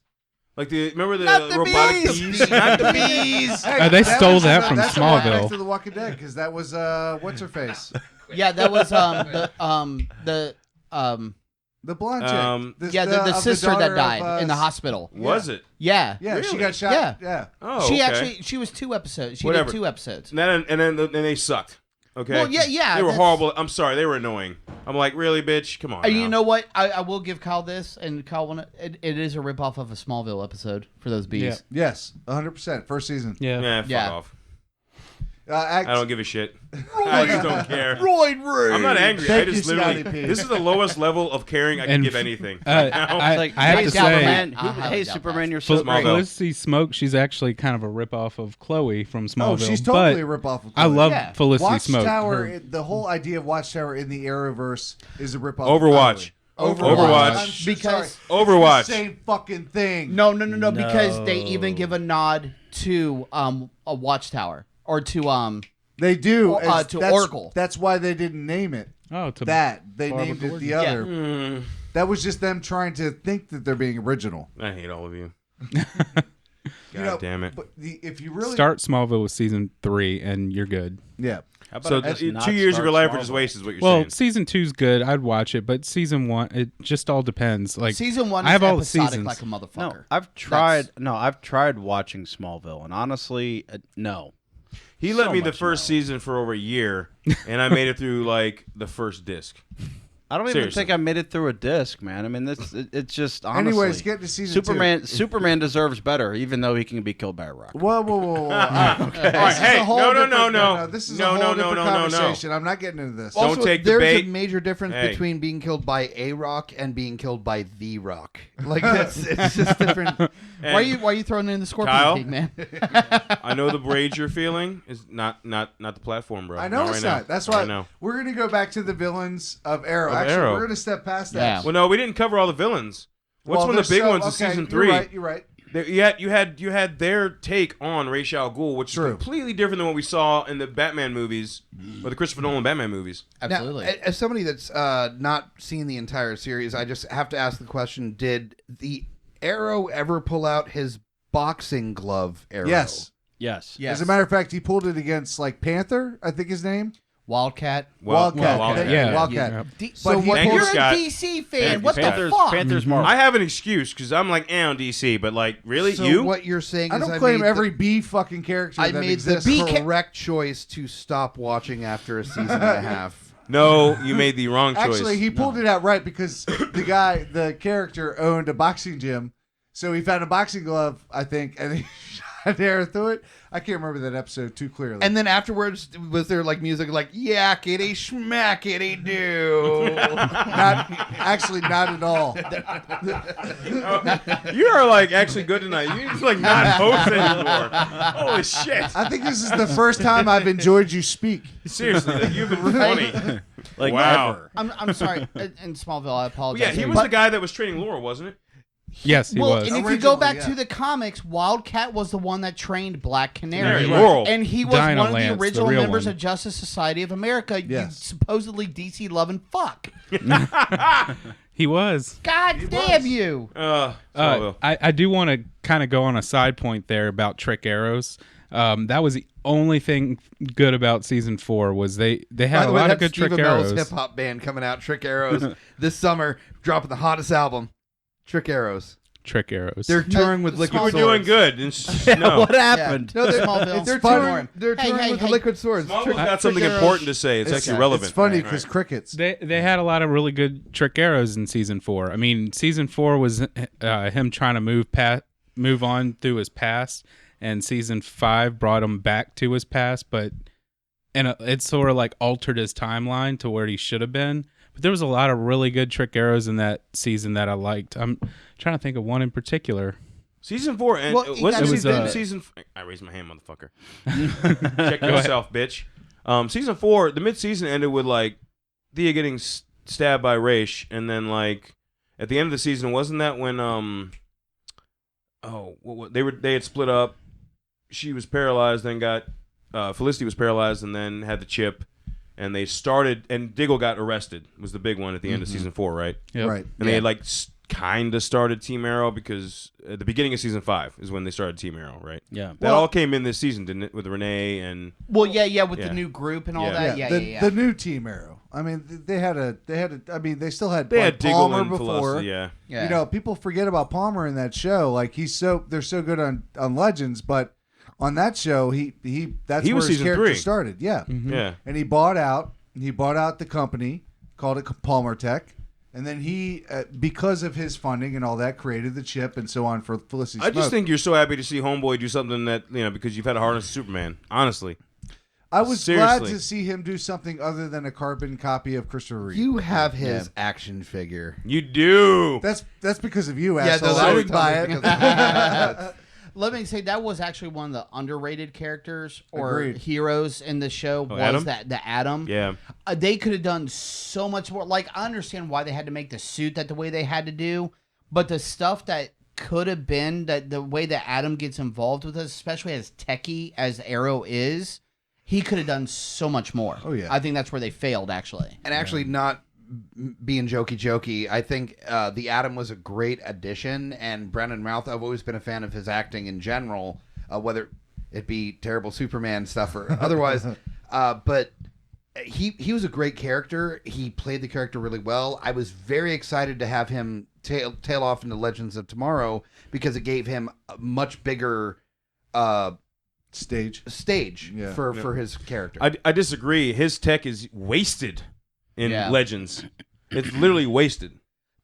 Like remember Not the the robotic bees! bees? Not the bees. Hey, they stole was that from that's a callback Smallville. to The Walking Dead because that was what's her face, Yeah, that was the blonde chick. the of sister that daughter died of, in the hospital. Was it? Yeah. Yeah, she Really? got shot. Yeah. Yeah. Oh, She okay. she was 2 episodes. She Whatever. did 2 episodes. And then they sucked. Okay. Well, yeah, They were that's- horrible. I'm sorry, they were annoying. I'm like, really, bitch? Come on. And you now. know what? I will give Kyle this, and Kyle it is a ripoff of a Smallville episode for those bees. Yeah. Yes, 100%. First season. Yeah. Fuck Yeah. off. I don't give a shit. I just don't care. Roid Ray. I'm not angry. Thank I just you, literally. Scotty P. This is the lowest level of caring I can And give anything. I Like, have hey, to say, Superman, I'll have hey, it down Superman, fast. you're so Smallville. great. Felicity Smoke, she's actually kind of a ripoff of Chloe from Smallville. Oh, she's totally a but ripoff of I Chloe. love Yeah. Felicity Smoke. Watchtower, Her- the whole idea of Watchtower in the Arrowverse is a ripoff Overwatch. of Chloe. Overwatch. I'm sure- Because- sorry. Overwatch. It's the same fucking thing. No, because they even give a nod to a Watchtower or to They do. to Oracle. That's why they didn't name it Oh, to that. They Barbara named it Gordon. the other. That was just them trying to think that they're being original. I hate all of you. God You know, damn it. But if you really Start Smallville with season 3, and you're good. yeah. How about So I just 2 not years of start your life are Smallville? just wasted, is what you're Well, saying. season 2's good. I'd watch it, but season 1, it just all depends. Like season 1 I is have all the episodic seasons. like a motherfucker. No, I've tried watching Smallville, and honestly, no. He let so me the much first no. season for over a year, and I made it through like the first disc. I don't even Seriously. think I made it through a disc, man. I mean, it's just honestly. Anyways, get to season Superman deserves better, even though he can be killed by a rock. Whoa. All right. All right, hey, no. This is No, a no, whole no, different no, no, no. conversation. I'm not getting into this. Don't Also, take the there's bait. a major difference Hey. between being killed by a rock and being killed by the rock. Like it's just different. Why are you throwing in the Scorpion Kyle? King, man? I know the rage you're feeling is not the platform, bro. I know Not it's right now. not. That's Not why right now. we're going to go back to the villains of Arrow. Of Actually, Arrow. we're going to step past that. Yeah. Well, no, we didn't cover all the villains. What's one of the there's big ones in okay, season 3? You're right. You had their take on Ra's al Ghul, which is completely different than what we saw in the Batman movies or the Christopher Nolan Batman movies. Absolutely. Now, as somebody that's not seen the entire series, I just have to ask the question: did the Arrow ever pull out his boxing glove arrow? Yes. Yes. As a matter of fact, he pulled it against like Panther, I think his name. Wildcat. Wildcat. Yeah. So you're a DC fan. What the fuck? Panthers Marvel. I have an excuse because I'm like, on DC, but like, really, So you? what you're saying I is don't claim made every B fucking character I that made the exists. correct choice to stop watching after a season and a half. No, you made the wrong choice. Actually, he pulled it out right because the character owned a boxing gym, so he found a boxing glove, I think, and he shot an arrow through it. I can't remember that episode too clearly. And then afterwards, was there like music like yakety schmackety do? not at all. You are like actually good tonight. You're just like not host anymore. Holy shit! I think this is the first time I've enjoyed you speak. Seriously, like, you've been funny. Like wow. I'm sorry. In Smallville, I apologize. Yeah, he was the guy that was training Laura, wasn't it? Yes, he was. And if you go back to the comics, Wildcat was the one that trained Black Canary. Laurel. And he was one of the Lance, original real members one. of Justice Society of America. Yes. You supposedly DC loving fuck. He was. God damn you. I do want to kind of go on a side point there about trick arrows. That was the only thing good about season 4 was they had a lot of good trick arrows. Hip hop band coming out, Trick Arrows, this summer, dropping the hottest album, Trick Arrows. Trick arrows. They're touring with Liquid You were Swords. doing good. No. What happened? No, Smallville. they're Fun. touring. They're touring with the Liquid Swords. Smallville's got something important to say. It's actually relevant. It's funny because crickets. They had a lot of really good trick arrows in season 4. I mean, season 4 was him trying to move on through his past, and season 5 brought him back to his past, but it sort of like altered his timeline to where he should have been. But there was a lot of really good trick arrows in that season that I liked. I'm trying to think of one in particular. Season 4, and season. I raised my hand, motherfucker. Check yourself, bitch. Season 4, the mid-season ended with like Thea getting stabbed by Ra's, and then like at the end of the season, wasn't that when they had split up? She was paralyzed, then got Felicity was paralyzed, and then had the chip. And they started, and Diggle got arrested. Was the big one at the end of season 4, right? Yep. Right. And they had like kind of started Team Arrow because at the beginning of season 5 is when they started Team Arrow, right? Yeah. That all came in this season, didn't it? With Renee and With the new group and all that. The new Team Arrow. I mean, they still had they had Diggle Palmer and before. Felicity, yeah. You know, people forget about Palmer in that show. Like they're so good on Legends, but on that show, he was where his season character 3. started. Yeah. Mm-hmm. Yeah. And he bought out the company, called it Palmer Tech. And then he, because of his funding and all that, created the chip and so on for Felicity Smoke. I just think you're so happy to see Homeboy do something that, because you've had a hardness to Superman. Honestly. I was Seriously. glad to see him do something other than a carbon copy of Christopher Reeve. You have his action figure. You do. That's because of you, Yeah, asshole. no, I that didn't buy was it. Let me say that was actually one of the underrated characters or Agreed. heroes in the show was Adam? the Atom. Yeah. They could have done so much more. Like, I understand why they had to make the suit the way they had to do, but the stuff that could have been that the way that Atom gets involved with us, especially as techie as Arrow is, he could have done so much more. Oh, yeah. I think that's where they failed, actually. And actually, not being jokey, I think the Atom was a great addition, and Brendan Routh, I've always been a fan of his acting in general, whether it be terrible Superman stuff or otherwise. But he was a great character. He played the character really well. I was very excited to have him tail off into Legends of Tomorrow because it gave him a much bigger stage for his character. I disagree. His tech is wasted in Yeah. Legends. It's literally wasted.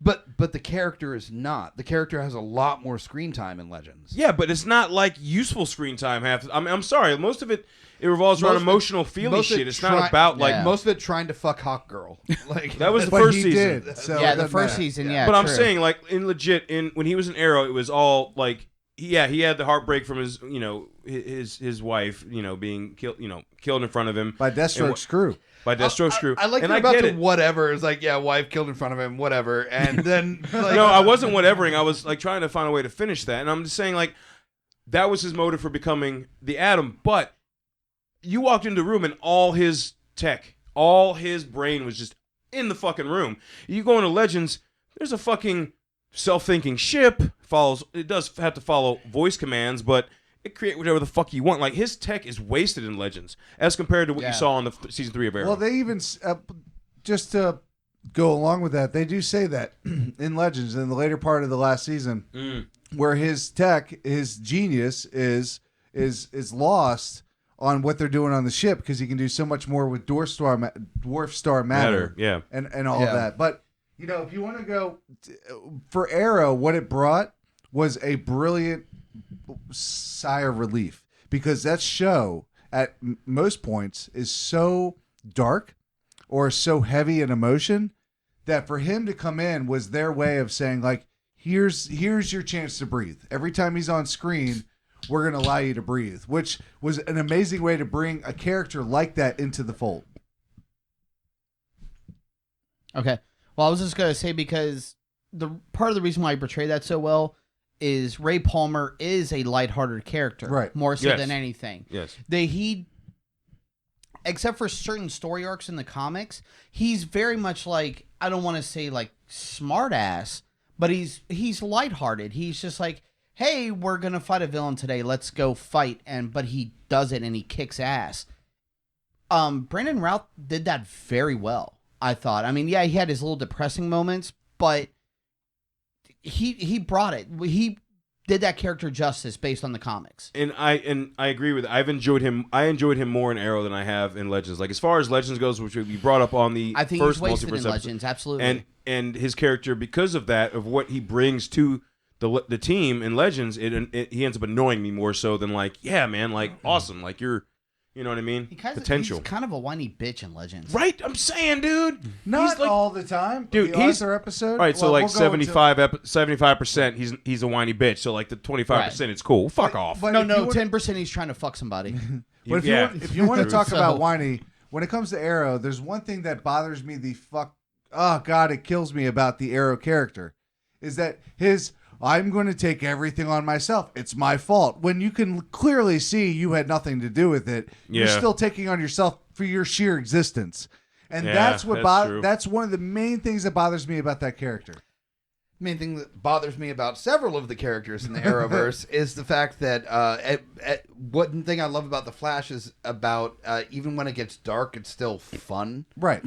But the character is not. The character has a lot more screen time in Legends. Yeah, but it's not like useful screen time. I'm sorry. Most of it revolves around emotional feeling shit. It's not about like most of it trying to fuck Hawk Girl. Like that was the But first he season. did, so Yeah, it the doesn't first matter. season, yeah. But I'm true. saying like when he was in Arrow, it was all like he had the heartbreak from his his wife, being killed in front of him by Deathstroke's crew. By Deathstroke's crew. I like and you're about get to it. whatever. It's like, yeah, wife killed in front of him, whatever. And then like, no, I wasn't whatevering. I was like trying to find a way to finish that, and I'm just saying like that was his motive for becoming the Atom. But you walked into the room and all his tech, all his brain was just in the fucking room. You go into Legends, there's a fucking self-thinking ship. It does have to follow voice commands, but it create whatever the fuck you want. Like his tech is wasted in Legends as compared to what you saw on the season 3 of Arrow. Well, they even just to go along with that, they do say that in Legends in the later part of the last season, where his tech, his genius is lost on what they're doing on the ship because he can do so much more with dwarf star matter, yeah, and all of that. But if you want to go for Arrow, what it brought was a brilliant sigh of relief because that show at most points is so dark or so heavy in emotion that for him to come in was their way of saying like, here's your chance to breathe. Every time he's on screen, we're going to allow you to breathe, which was an amazing way to bring a character like that into the fold. Okay. Well, I was just going to say because the part of the reason why I portray that so well is Ray Palmer is a lighthearted character, right? More so than anything. Yes. Except for certain story arcs in the comics, he's very much like, I don't want to say like smart ass, but he's lighthearted. He's just like, hey, we're gonna fight a villain today. Let's go fight, but he does it and he kicks ass. Brandon Routh did that very well, I thought. I mean, yeah, he had his little depressing moments, but he brought it. He did that character justice based on the comics. And I agree with it. I enjoyed him more in Arrow than I have in Legends. Like as far as Legends goes, which we brought up on the I think first he's wasted multiverse in Legends, absolutely. And his character, because of that, of what he brings to the team in Legends, he ends up annoying me more so than like, yeah, man, like awesome, like you're. You know what I mean? Potential. He's kind of a whiny bitch in Legends. Right? I'm saying, dude. Not like, all the time. Dude, he's Arthur episode. Right, so like 75%, he's a whiny bitch. So like the 25%, it's cool. Fuck off. But no, 10% he's trying to fuck somebody. But if you want to talk about whiny, when it comes to Arrow, there's one thing that bothers me it kills me about the Arrow character, is that I'm going to take everything on myself. It's my fault. When you can clearly see you had nothing to do with it, you're still taking on yourself for your sheer existence. And that's one of the main things that bothers me about that character. Main thing that bothers me about several of the characters in the Arrowverse is the fact that one thing I love about the Flash is about even when it gets dark, it's still fun. Right.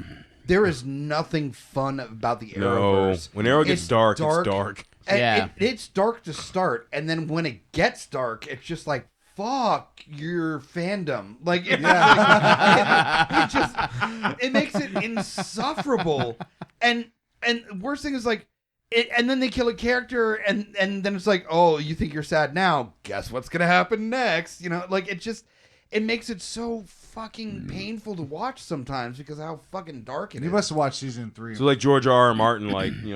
There is nothing fun about the Arrowverse. No. When Arrow gets dark, it's dark. And it's dark to start, and then when it gets dark, it's just like, fuck your fandom. Like, it makes it insufferable. And worst thing is like, and then they kill a character, and then it's like, oh, you think you're sad now? Guess what's gonna happen next? Like it makes it so fucking painful to watch sometimes because of how fucking dark it is. You must have watched season 3. So like George R. Martin,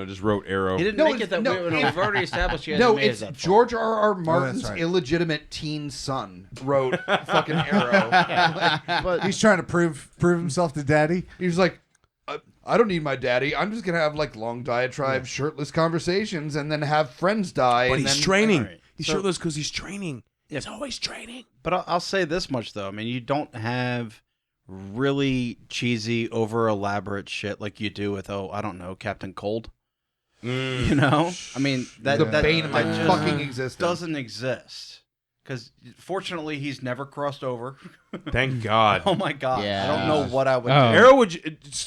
just wrote Arrow. He didn't make it that way. We've already established he hasn't made it that far. George R. Martin's illegitimate teen son wrote fucking Arrow. But he's trying to prove himself to daddy. He's like, I don't need my daddy. I'm just gonna have like long diatribe, shirtless conversations, and then have friends die. But he's training. Right. He's shirtless because he's training. He's always training. But I'll say this much, though. I mean, you don't have really cheesy, over-elaborate shit like you do with, I don't know, Captain Cold. You know? I mean, that bane of my fucking existence doesn't exist. Because, fortunately, he's never crossed over. Thank God. Oh, my God. Yeah. I don't know what I would do. Arrow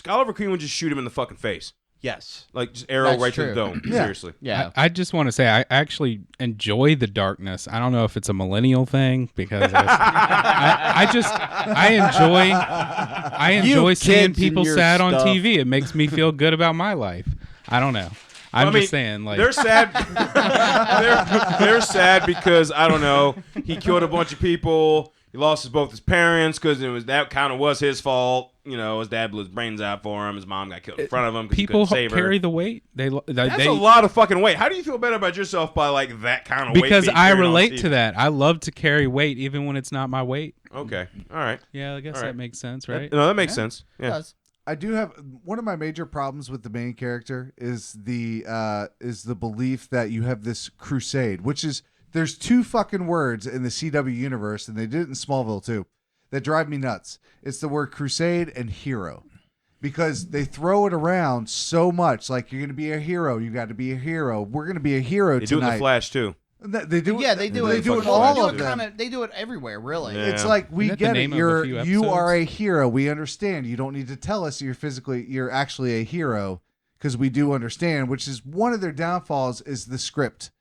Oliver Queen would just shoot him in the fucking face. Yes. Like, just arrow right to the dome. Seriously. Yeah. I just want to say, I actually enjoy the darkness. I don't know if it's a millennial thing, because I enjoy seeing people sad on TV. It makes me feel good about my life. I don't know. I'm just saying, like, they're sad. they're sad because, I don't know, he killed a bunch of people. He lost both his parents because that kind of was his fault. his dad blew his brains out for him. His mom got killed in front of him because he People couldn't save her. carry the weight. That's a lot of fucking weight. How do you feel better about yourself by like that kind of weight? Because being I carried on relate Steve? to that. I love to carry weight even when it's not my weight. Okay. All right. Yeah, I guess All right. that makes sense, right? No, that makes sense. Yeah. I do have one of my major problems with the main character is the belief that you have this crusade, which is there's two fucking words in the CW universe, and they did it in Smallville too, that drive me nuts. It's the word crusade and hero, because they throw it around so much. Like, you're gonna be a hero, you got to be a hero. We're gonna be a hero They tonight. do it in the Flash too. They do. Yeah, they do They it. do it Well, all of them. They do it everywhere, really. Yeah. It's like, we Isn't that the get it. name of a few You are episodes? a hero. We understand. You don't need to tell us you're actually a hero, because we do understand. Which is one of their downfalls is the script.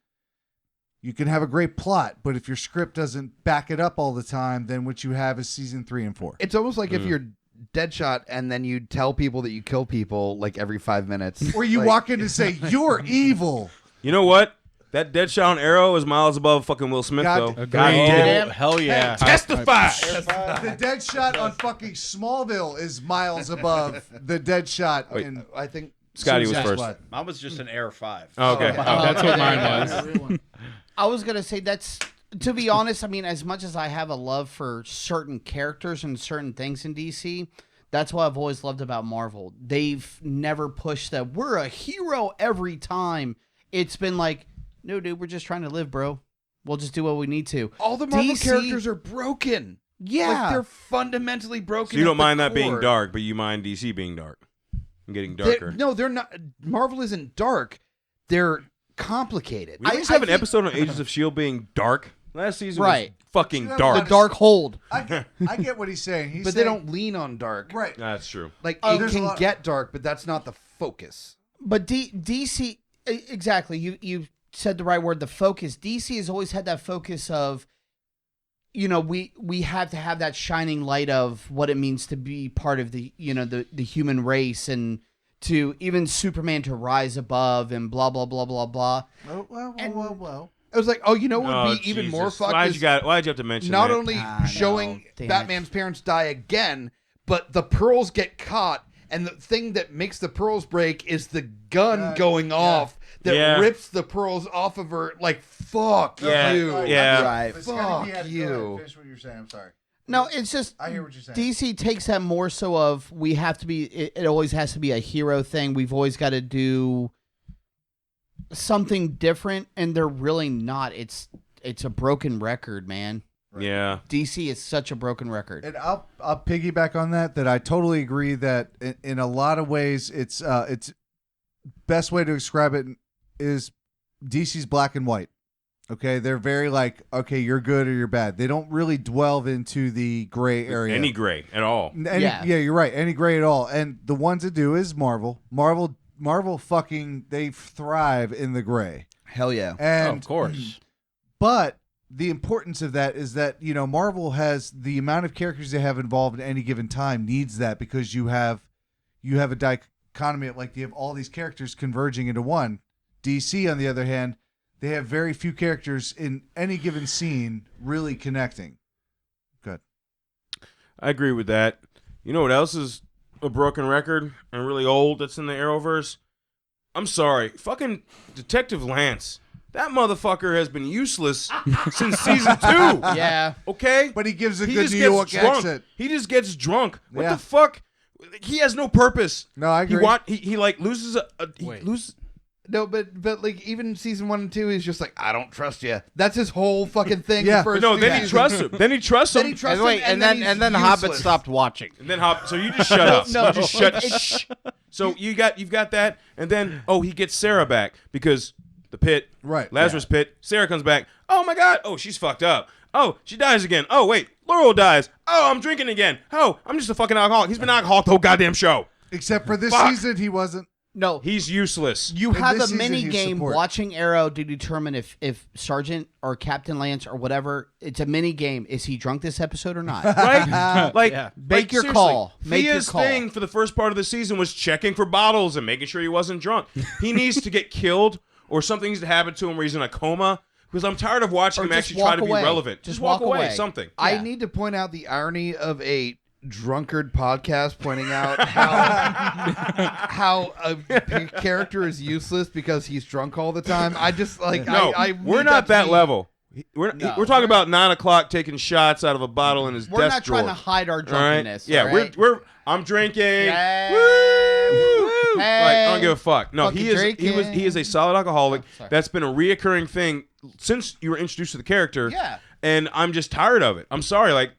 You can have a great plot, but if your script doesn't back it up all the time, then what you have is season 3 and 4. It's almost like if you're Deadshot and then you tell people that you kill people like every 5 minutes. Or you walk in and say, "You're evil." You know what? That Deadshot on Arrow is miles above fucking Will Smith, God- though. Agreed. God damn. Hell yeah. Testify. The dead shot on fucking Smallville is miles above the dead shot in. I think Scotty was Suicide first. Squad. Mine was just an Air 5. Oh, okay. That's what mine was. I was gonna say that's, to be honest, I mean, as much as I have a love for certain characters and certain things in DC, that's what I've always loved about Marvel. They've never pushed that we're a hero every time. It's been like, no, dude, we're just trying to live, bro. We'll just do what we need to. all the Marvel DC characters are broken. Yeah. Like, they're fundamentally broken. So you at don't the mind that being core. dark, but you mind DC being dark and getting They're- darker. No, they're not. Marvel isn't dark. They're complicated. We always have an episode on Agents of S.H.I.E.L.D. being dark. Last season Right. was fucking The dark. The Dark Hold. I get what he's saying. He's but saying, they don't lean on dark. Right. That's true. Like, Oh, it there's a can lot- get dark, but that's not the focus. But DC, exactly. You said the right word. The focus. DC has always had that focus of, we have to have that shining light of what it means to be part of the the human race, and to even Superman to rise above and blah blah blah blah blah. Oh, well. I was like, oh, you know what would Oh, be even Jesus. more fucked Why'd is you have to mention not that? only I know. showing Damn it. Batman's parents die again, but the pearls get caught, and the thing that makes the pearls break is the gun going off that rips the pearls off of her. Like, fuck you. Yeah. Right. But Scotty, Fuck go ahead, you. finish what you're saying. I'm sorry. No, it's just I hear what you're saying. DC takes that more so of we have to be. It always has to be a hero thing. We've always got to do something different, and they're really not. It's a broken record, man. Yeah. DC is such a broken record. And I'll piggyback on that. That I totally agree that in a lot of ways it's best way to describe it is DC's black and white. Okay, they're very like, okay, you're good or you're bad. They don't really delve into the gray area. Any gray at all. Yeah, you're right. Any gray at all. And the ones that do is Marvel. Marvel fucking, they thrive in the gray. Hell yeah. And of course. But the importance of that is that, Marvel has the amount of characters they have involved at any given time needs that, because you have a dichotomy of, like, you have all these characters converging into one. DC, on the other hand, they have very few characters in any given scene really connecting. Good. I agree with that. You know what else is a broken record and really old that's in the Arrowverse? I'm sorry. Fucking Detective Lance. That motherfucker has been useless since season 2. Yeah. Okay? But he gives a He good just New gets York drunk. accent. He just gets drunk. What Yeah. the fuck? He has no purpose. No, I agree. He like loses loses. No, but like even season 1 and 2 is just like, I don't trust you. That's his whole fucking thing. Yeah. The first No, two then he seasons. trusts him. Then he trusts him. Then he trusts And wait, him, and then Hobbit useless. stopped watching. And then so you just shut up. No, You just shut. Shh. So you've got that, and then he gets Sarah back because the pit, Right. Lazarus pit. Sarah comes back. Oh my God. Oh, she's fucked up. Oh, she dies again. Oh wait, Laurel dies. Oh, I'm drinking again. Oh, I'm just a fucking alcoholic. He's been an alcoholic the whole goddamn show. Except for this Fuck. season, he wasn't. No, He's useless. you In have this a season, mini he's game support. watching Arrow to determine if Sergeant or Captain Lance or whatever. It's a mini game. Is he drunk this episode or not? Right? Like, Yeah. Make your seriously, call. Make your Thea's call. thing for the first part of the season was checking for bottles and making sure he wasn't drunk. He needs to get killed or something needs to happen to him where he's in a coma, because I'm tired of watching Or him just actually try walk to be away. relevant. Just walk walk away. away. Something. I Yeah. need to point out the irony of a drunkard podcast pointing out how a character is useless because he's drunk all the time. I just like no, we're not that level. We're talking about 9 o'clock taking shots out of a bottle in his desk drawer. We're not trying to hide our drunkenness. Right? Yeah, right? I'm drinking. Hey. Woo! Hey. Like, I don't give a fuck. No, he Fucking is a solid alcoholic. That's been a reoccurring thing since you were introduced to the character. Yeah. And I'm just tired of it. I'm sorry, like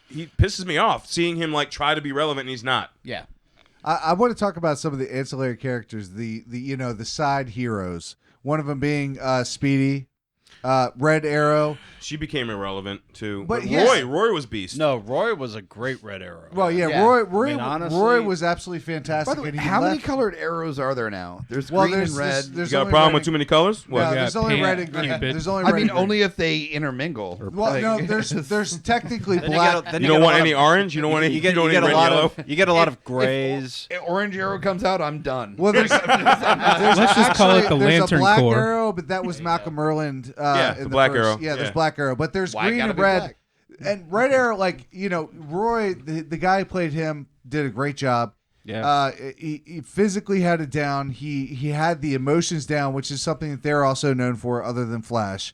he pisses me off seeing him like try to be relevant and he's not. Yeah. I want to talk about some of the ancillary characters, the side heroes. One of them being Speedy, Red Arrow. She became irrelevant too. But Roy was beast. No, Roy was a great Red Arrow. Well, yeah. Roy was absolutely fantastic. By the way, and he how many left- colored arrows are there now? There's green and red. There's You got a only problem red with too many colors? No, What? there's only red and green. There's only I red mean, and green. only if they intermingle. Well, no, there's technically Then black. You don't want any orange? You don't want any You get a red and lot yellow? of. You get a lot of grays. If Orange Arrow comes out, I'm done. Well, there's Let's just call it the there's Lantern a black Corps. arrow, but that was Malcolm Merland. Yeah, in the black first. arrow. Yeah, there's Yeah. black arrow, but there's Why green gotta and be red. black? And Red Arrow, like Roy, the guy who played him, did a great job. Yeah. He physically had it down. He had the emotions down, which is something that they're also known for, other than Flash.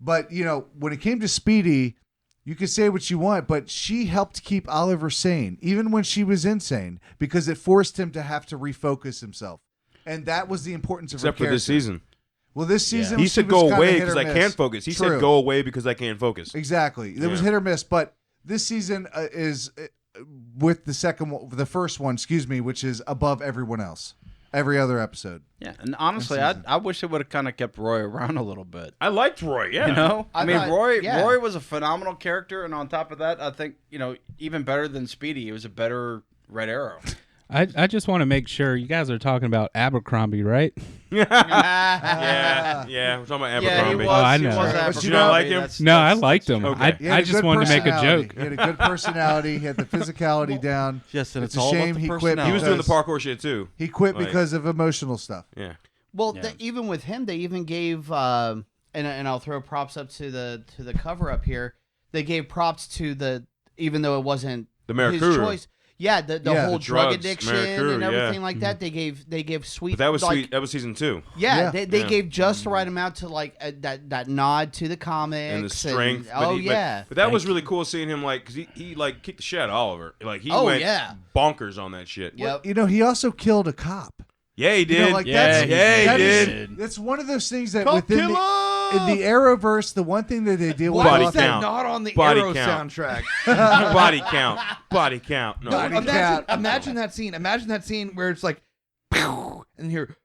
But when it came to Speedy, you could say what you want, but she helped keep Oliver sane, even when she was insane, because it forced him to have to refocus himself, and that was the importance of her Except for this character. season. Well, this season He she said was go kinda away hit because or I miss. can't focus. He True. said go away because I can't focus. Exactly. It was hit or miss, but this season is with the first one, which is above everyone else. Every other episode. Yeah, and honestly, I wish they would have kind of kept Roy around a little bit. I liked Roy, yeah. You know? I mean, thought- Roy yeah. Roy was a phenomenal character, and on top of that, I think, even better than Speedy, he was a better Red Arrow. I just want to make sure you guys are talking about Abercrombie, right? yeah, we're talking about Abercrombie. Oh, I know. But you don't like him? No, I liked him. Okay. I just wanted to make a joke. He had a good personality. He had the physicality down. Yes, and it's it's a all about shame the he quit. personality. He was doing the because- parkour shit too. He quit Like- because of emotional stuff. Yeah. Well, even with him, they even gave, and I'll throw props up to the cover up here. They gave props to even though it wasn't The his Maracuru. choice. Yeah, the whole the drug drugs, addiction Maracuru, and everything yeah. like that. They gave sweet. But that was like, sweet. That was season 2. Yeah, Yeah. they gave just the right amount to like that nod to the comics And the strength. and, But that was really cool seeing him because he like kicked the shit out of Oliver. Like he Oh, went yeah. bonkers on that shit. Yep. He also killed a cop. Yeah, he did. Like Yeah, that's, he that did. is- That's one of those things that Cop within killer! in the Arrowverse, the one thing that they deal with. Why Body was that count. not on the Body Arrow count. soundtrack? Body count. Body count. No. Imagine that scene. Imagine that scene where it's like, and then here,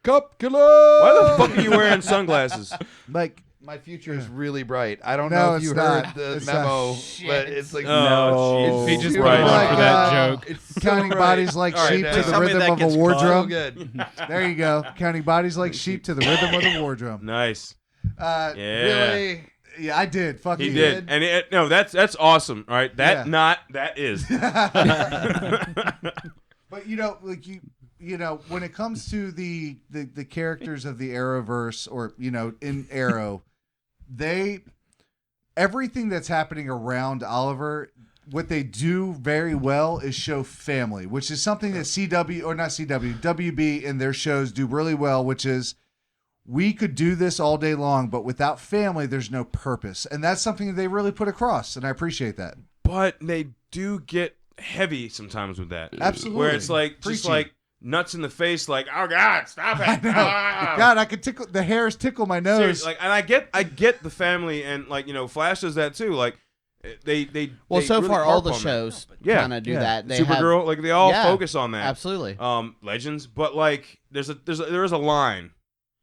Cop killer. Why the fuck are you wearing sunglasses? Like My future is really bright. I don't No, know if it's you not. heard the It's memo, not. but it's like No. He just super went right. on for that joke. It's counting so bodies bright. like All right, sheep now. to Please the tell me rhythm that of a gets war crossed. So drum. good. There you go. Counting bodies like sheep to the rhythm of the war drum. Nice. Yeah. Really? Yeah, I did. Fuck He you. did. And no, that's awesome. All right. That is. But when it comes to the characters of the Arrowverse, or in Arrow, everything that's happening around Oliver, what they do very well is show family, which is something that WB in their shows do really well, which is we could do this all day long, but without family, there's no purpose. And that's something that they really put across, and I appreciate that. But they do get heavy sometimes with that. Absolutely. Where it's like just Preachy. like nuts in the face, like, oh God, stop it. God, I could tickle the hairs tickle my nose. Seriously, and I get the family, and Flash does that too. Like they Well, they so really far all harp the on that. shows Yeah, kind of do yeah. that. They Supergirl, have, they all Yeah, focus on that. absolutely. Legends, but there is a line.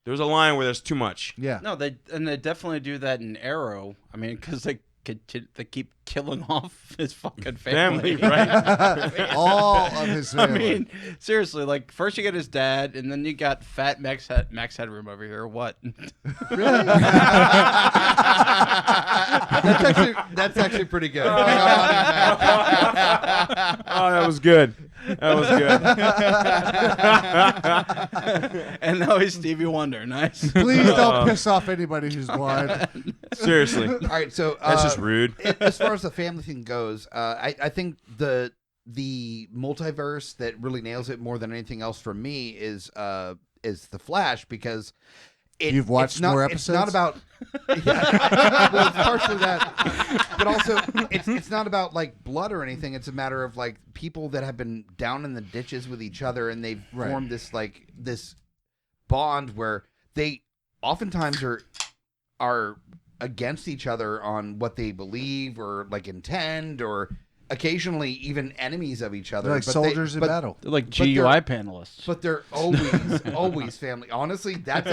There's a line where there's too much. Yeah. No, they definitely do that in Arrow. I mean, because they keep killing off his fucking family. right? All of his family. I mean, seriously, like first you get his dad, and then you got fat Max Headroom over here. What? That's actually pretty good. Oh, that was good. That was good. And now he's Stevie Wonder. Nice. Please don't piss off anybody who's blind. Seriously. All right, so That's just rude. As far as the family thing goes, I think the multiverse that really nails it more than anything else for me is the Flash, because you've watched more episodes. It's not about well, it's partially that, but also it's not about like blood or anything. It's a matter of like people that have been down in the ditches with each other, and they've formed this bond where they oftentimes are against each other on what they believe or like intend, or occasionally even enemies of each other. They're like soldiers in battle. They're like GUI panelists. But they're always family. Honestly, that's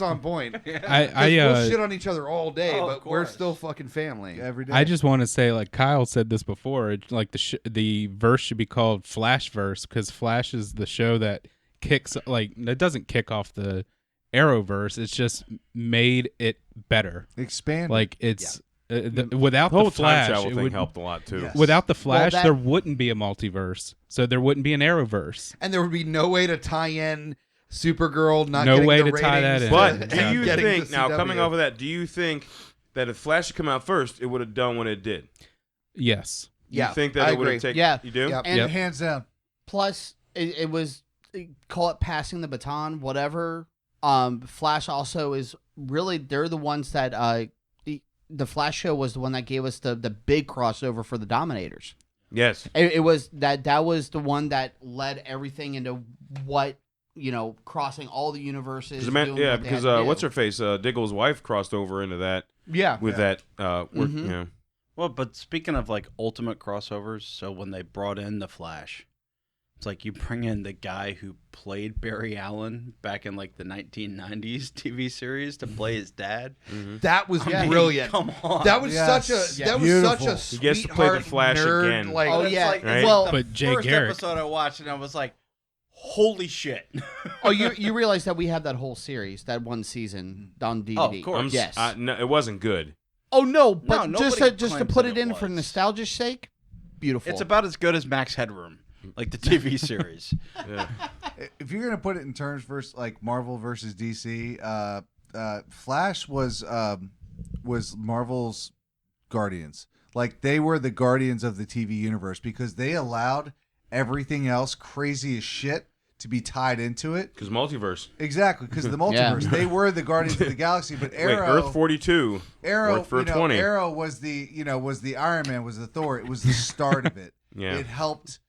on point. We'll shit on each other all day, but we're still fucking family every day. I just want to say, like Kyle said this before, like the verse should be called Flashverse, because Flash is the show that kicks, like, that doesn't kick off the Arrowverse. It's just made it better, expand. Like it's. Without the whole Flash, time travel thing helped a lot too. Yes. Without the Flash, there wouldn't be a multiverse, so there wouldn't be an Arrowverse, and there would be no way to tie in Supergirl. No way to tie that in. But do you think now, coming off of that, do you think that if Flash had come out first, it would have done what it did? Yes. You think that it would have taken? Yeah. You do? And hands down. Plus, it was, call it passing the baton, whatever. Flash also is really, they're the ones that the Flash show was the one that gave us the big crossover for the Dominators. Yes. It was that was the one that led everything into what, crossing all the universes. Because what's her face? Diggle's wife crossed over into that. Yeah. With that work, Mm-hmm. Well, but speaking of like ultimate crossovers, so when they brought in the Flash, it's like you bring in the guy who played Barry Allen back in like the 1990s TV series to play his dad. Mm-hmm. That was brilliant. Come on, that was such a sweetheart he gets to play the Flash nerd, again. Like, right? Well, but Jay first Garrick. episode I watched and I was like, holy shit. Oh, you realize that we have that whole series, that one season on DVD. Oh, of course. Yes. No, it wasn't good. Oh no, but No, just nobody to claims put that it it in for was. nostalgia's sake, beautiful. It's about as good as Max Headroom, like the TV series. Yeah. If you're gonna put it in terms versus like Marvel versus DC, Flash was Marvel's Guardians. Like they were the Guardians of the TV universe because they allowed everything else crazy as shit to be tied into it. Because multiverse. Exactly, because of the multiverse. They were the Guardians of the Galaxy, but Arrow. Wait, Earth 42. Arrow for 20. Arrow was the Iron Man, was the Thor. It was the start of it. Yeah. It helped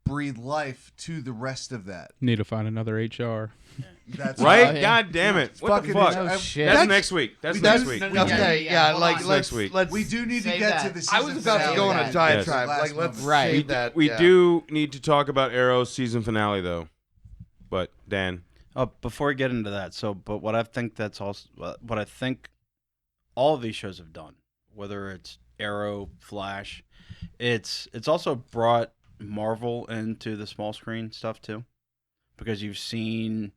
breathe life to the rest of that. Need to find another HR. That's Right? Oh, yeah. God damn it. What the Fucking fuck? no shit. That's next week. That's next week. Let's week. We do need to Save get that. to the season I was about to finale. go on a Yes. diatribe. Last Like, let's moment. Right. save that. We yeah. do need to talk about Arrow's season finale, though. But, Dan. Before we get into that, but what I think what I think all of these shows have done, whether it's Arrow, Flash, it's also brought Marvel into the small screen stuff too, because you've seen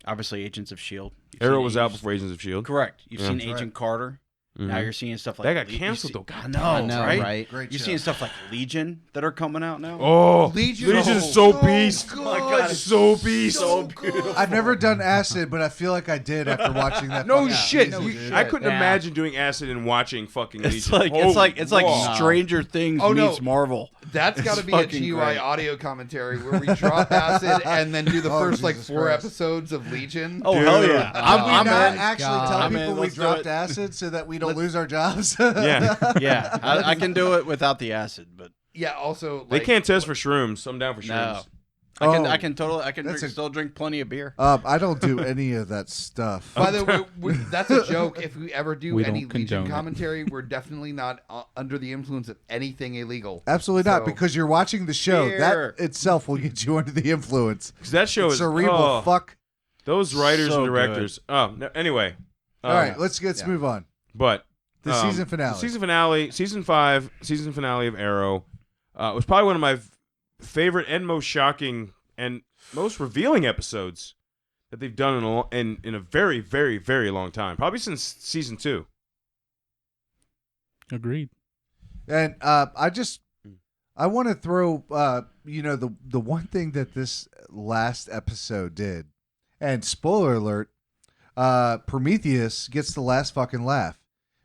obviously Agents of S.H.I.E.L.D. Arrow was out before Agents of S.H.I.E.L.D. Correct. You've Yeah. seen That's Agent Carter. Now you're seeing stuff like That got Le- you canceled, see- though. I God know, I know, right? right? Great You're show. seeing stuff like Legion that are coming out now. Oh, Legion is so beast. good. Oh my God, it's so beast. So beautiful. I've never done acid, but I feel like I did after watching that. No fucking shit. season, You- dude. I couldn't Yeah. imagine doing acid and watching fucking It's Legion. it's like Whoa. Stranger Things Oh, no. meets Marvel. That's got to It's be a fucking GUI great. audio commentary where we drop acid and then do the Oh, first like Jesus 4 Christ. episodes of Legion. Oh Dude. hell yeah! Can we I'm not in. actually God. tell I'm in. people we Let's do dropped it. acid so that we don't lose our jobs? Yeah. Yeah, I can do it without the acid, but Yeah. Also, They like, can't test for shrooms. I'm down for shrooms. no, Oh. I can That's a- still drink plenty of beer. I don't do any of that stuff. By the way, that's a joke. If we ever do We any don't condone Legion it. commentary, we're definitely not under the influence of anything illegal. Absolutely not, So- because you're watching the show. Beer. That itself will get you under the influence. Because that show It's is cerebral. oh, Fuck. those writers So and directors. Oh, no, anyway. All right, let's move on. But The season finale. The season finale, season 5, season finale of Arrow, was probably one of my favorite and most shocking and most revealing episodes that they've done in a very, very, very long time. Probably since season 2. Agreed. And I want to throw, the one thing that this last episode did, and spoiler alert, Prometheus gets the last fucking laugh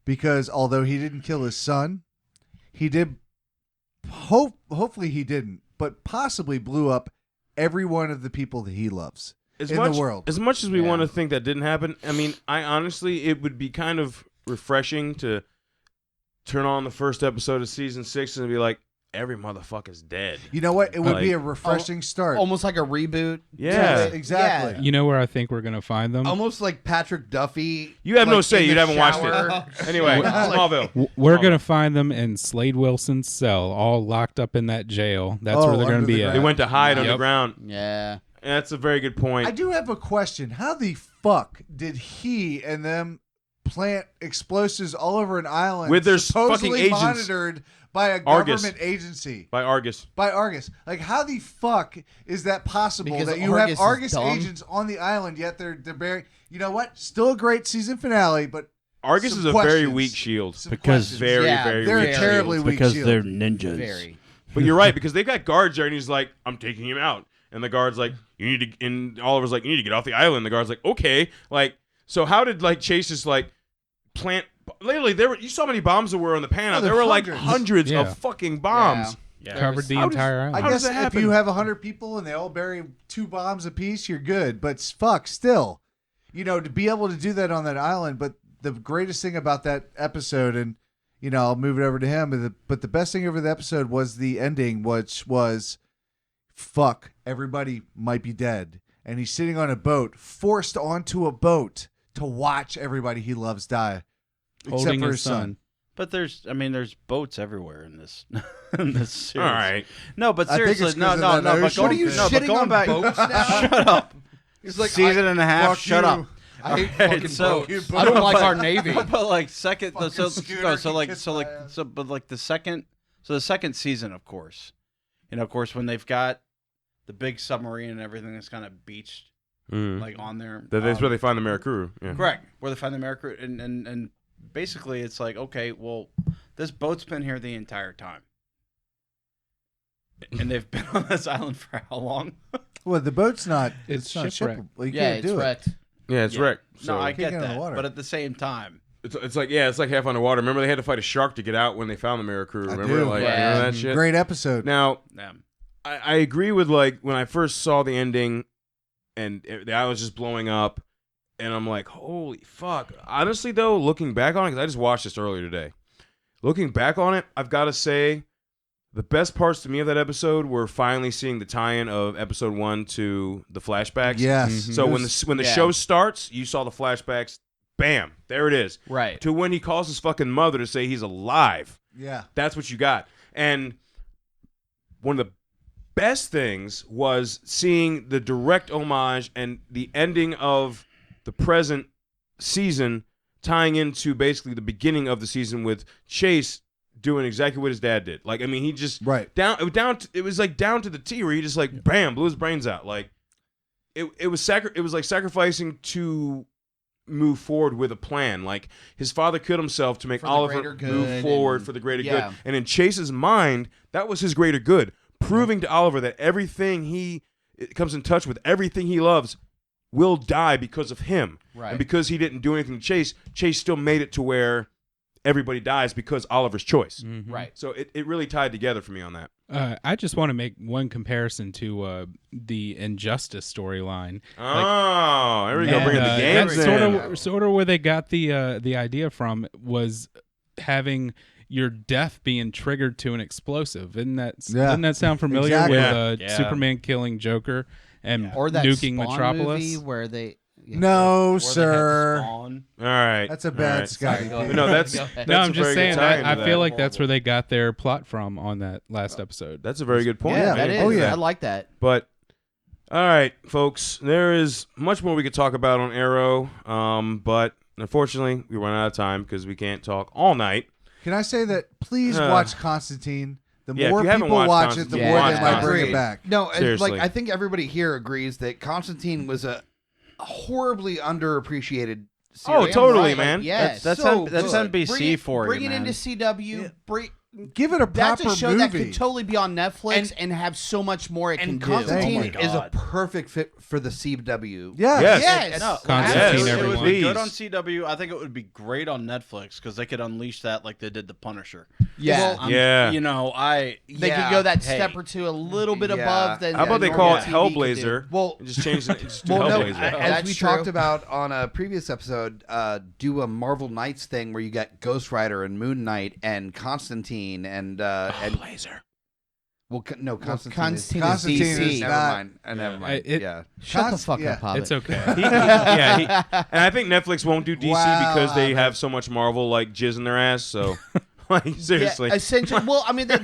because although he didn't kill his son, he did. Hopefully he didn't, but possibly blew up every one of the people that he loves in the world. As much as we want to think that didn't happen, I mean, I honestly, it would be kind of refreshing to turn on the first episode of season 6 and be like, every motherfucker's dead. You know what? It would be a refreshing start. Almost like a reboot. Yeah. Exactly. You know where I think we're gonna find them? Almost like Patrick Duffy. You have no like, say. in You the haven't watched shower. it. Anyway, Smallville. We're gonna find them in Slade Wilson's cell, all locked up in that jail. That's where they're gonna be at. They went to hide underground. Yeah. That's a very good point. I do have a question. How the fuck did he and them plant explosives all over an island With their supposedly fucking agents. monitored by a Argus. government agency? By Argus. By Argus. Like, how the fuck is that possible Because that you Argus have is Argus dumb. agents on the island, yet they're bearing... You know what? Still a great season finale, but Argus some is a very questions. weak shield. Some Because- questions. Very, very they're weak a terribly shield. weak because shield. they're ninjas. Very. But you're right, because they've got guards there, and he's like, I'm taking him out. And the guard's like, you need to... And Oliver's like, you need to get off the island. The guard's like, okay. Like, so how did, like, Chase just, like, plant... Literally, you saw how many bombs there were on the pan out. there There were were like hundreds. hundreds Yeah. of fucking bombs. Covered the How does- entire island. I How does guess that if happen? you have 100 people and they all bury 2 bombs apiece, you're good. But fuck, still, you know, to be able to do that on that island. But the greatest thing about that episode, and you know, I'll move it over to him. But the best thing over the episode was the ending, which was, fuck, everybody might be dead, and he's sitting on a boat, forced onto a boat to watch everybody he loves die, except Holding for his his son. But there's boats everywhere in this in this series. All right. No, but I think seriously, it's no. 'cause of But that ocean going, thing. no, but shitting going on back. boats now? Shut up. He's like, Season and a half. fuck Shut you. up. I hate Okay, fucking so- boats. I don't like our Navy. But like second, Fucking so scooter no, so can like kiss so my like ass. so, but like the second season, of course, you know, of course, when they've got the big submarine and everything that's kind of beached like on there. That's where they find the Maracuru. Yeah. Correct. Where they find the Maracuru, and basically it's like, okay, well, this boat's been here the entire time, and they've been on this island for how long? Well, the boat's not. It's not shipwrecked. shipwrecked. You Yeah, can't it's do it. wrecked. Yeah, it's wrecked. So No, I Can't get get on the that, water. but at the same time, it's like it's like half underwater. Remember they had to fight a shark to get out when they found the Maracuru. I Remember, do. like Yeah. you know that shit. Great episode. Now them. I agree with like when I first saw the ending, and the island's just blowing up, and I'm like, holy fuck. Honestly though, looking back on it, because I just watched this earlier today. Looking back on it, I've got to say, the best parts to me of that episode were finally seeing the tie-in of episode 1 to the flashbacks. Yes. So when the yeah. show starts, you saw the flashbacks. Bam, there it is. Right. To when he calls his fucking mother to say he's alive. Yeah. That's what you got. And one of the best things was seeing the direct homage and the ending of the present season tying into basically the beginning of the season with Chase doing exactly what his dad did. Like, I mean, he just it was like down to the T where he just like bam, blew his brains out. Like it was like sacrificing to move forward with a plan. Like his father killed himself to make For the Oliver greater good move forward and- for the greater yeah. good. And in Chase's mind, that was his greater good, proving to Oliver that everything he comes in touch with, everything he loves, will die because of him. Right. And because he didn't do anything to Chase, Chase still made it to where everybody dies because Oliver's choice. Right. So it really tied together for me on that. I just want to make one comparison to the Injustice storyline. Oh, there we go, And, bringing the games in. Sort of where they got the idea from was having your death being triggered to an explosive. Doesn't that sound familiar Exactly. with Superman killing Joker and Or that nuking Spawn Metropolis? movie where they. No, Or they had sir. Spawn. All right. That's a bad All right. Scotty. Go ahead. No, that's Go ahead. No, that's I'm a just very saying. good tie-in I to feel that. like that's where they got their plot from on that last episode. That's a very good point. Yeah, man. that is. Oh, yeah. I like that. But all right, folks, there is much more we could talk about on Arrow, but unfortunately, we run out of time because we can't talk all night. Can I say that? Please watch Constantine. The Yeah, if more you haven't people watched watch it, the Constantine, more watch they might bring Constantine. it back. No, and Seriously. like I think everybody here agrees that Constantine was a horribly underappreciated series. Oh, totally, Right, man. Yes. That's So that's good. NBC Bring it, for bring you, it man. into CW. Give it a That's proper a show movie. that could totally be on Netflix and have so much more it can And do. Constantine Oh is a perfect fit for the CW. Yes. No, Constantine, it would be good please. on CW. I think it would be great on Netflix because they could unleash that like they did the Punisher. Yeah. Well, Yeah. You know, They could go that step or two a little bit above than How about they call it normal TV could do. Hellblazer? Well, And just change it. Just do Well, no, Hellblazer. as That's we true. talked about on a previous episode, do a Marvel Knights thing where you got Ghost Rider and Moon Knight and Constantine and Hellblazer. Well, no, Constantine, Constantine is DC. Never not- mind. Never mind. It- Shut the fuck up, Hobbit. It's okay. And I think Netflix won't do DC Wow, because they have so much Marvel like jizz in their ass. So, like seriously, Yeah, essentially. Well, I mean, they'll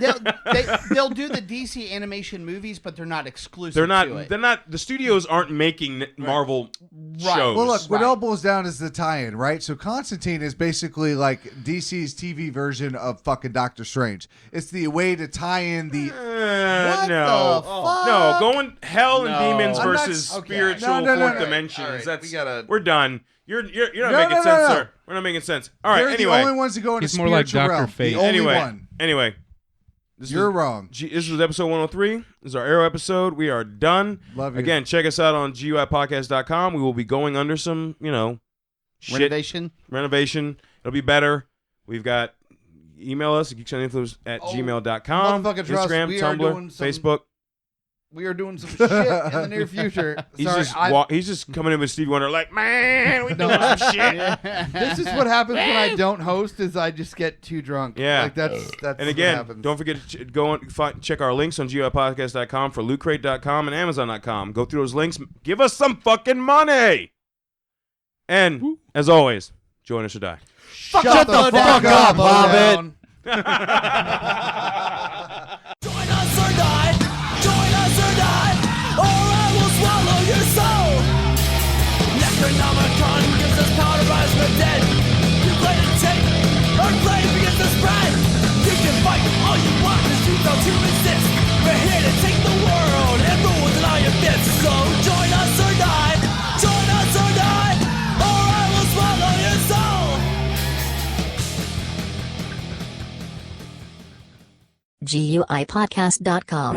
do the DC animation movies, but they're not exclusive. they're not. To it. They're not. The studios aren't making Marvel shows. Well, look, what it all boils down is the tie-in, right? So Constantine is basically like DC's TV version of fucking Doctor Strange. It's the way to tie in the What no, the fuck? no, going hell and No. demons I'm not- versus okay. spiritual No, fourth no. dimensions. All right, That's we're done. You're not No, making no, sense, no. sir. We're not making sense. All right. They're Anyway, the only ones that go into He's more like spiritual Dr. realm. Fate. The only anyway, one. anyway. This You're was- wrong. This was episode 103. This is our Arrow episode. We are done. Love you. Again, check us out on GUIPodcast.com. We will be going under some, shit. Renovation. It'll be better. We've got email us at geeksundtheinfluence@gmail.com. motherfucker, trust, Instagram, we are Tumblr, doing some- Facebook. We are doing some shit in the near future. He's just coming in with Stevie Wonder like, man, we doing some shit. This is what happens when I don't host. Is I just get too drunk. Yeah. Like that's And what again, happens. don't forget to go on, check our links on GUIPodcast.com for lootcrate.com and amazon.com. Go through those links. Give us some fucking money. And as always, join us or die. Shut the fuck up, Hobbit. Join us or die, or I will swallow your soul. Necronomicon gives us power to rise from the dead. You play to take, or play begins to spread. You can fight all you want, cause you felt to resist. We're here to take the world and rule with an iron fist. So join us or die, or I will swallow your soul. GUIPodcast.com.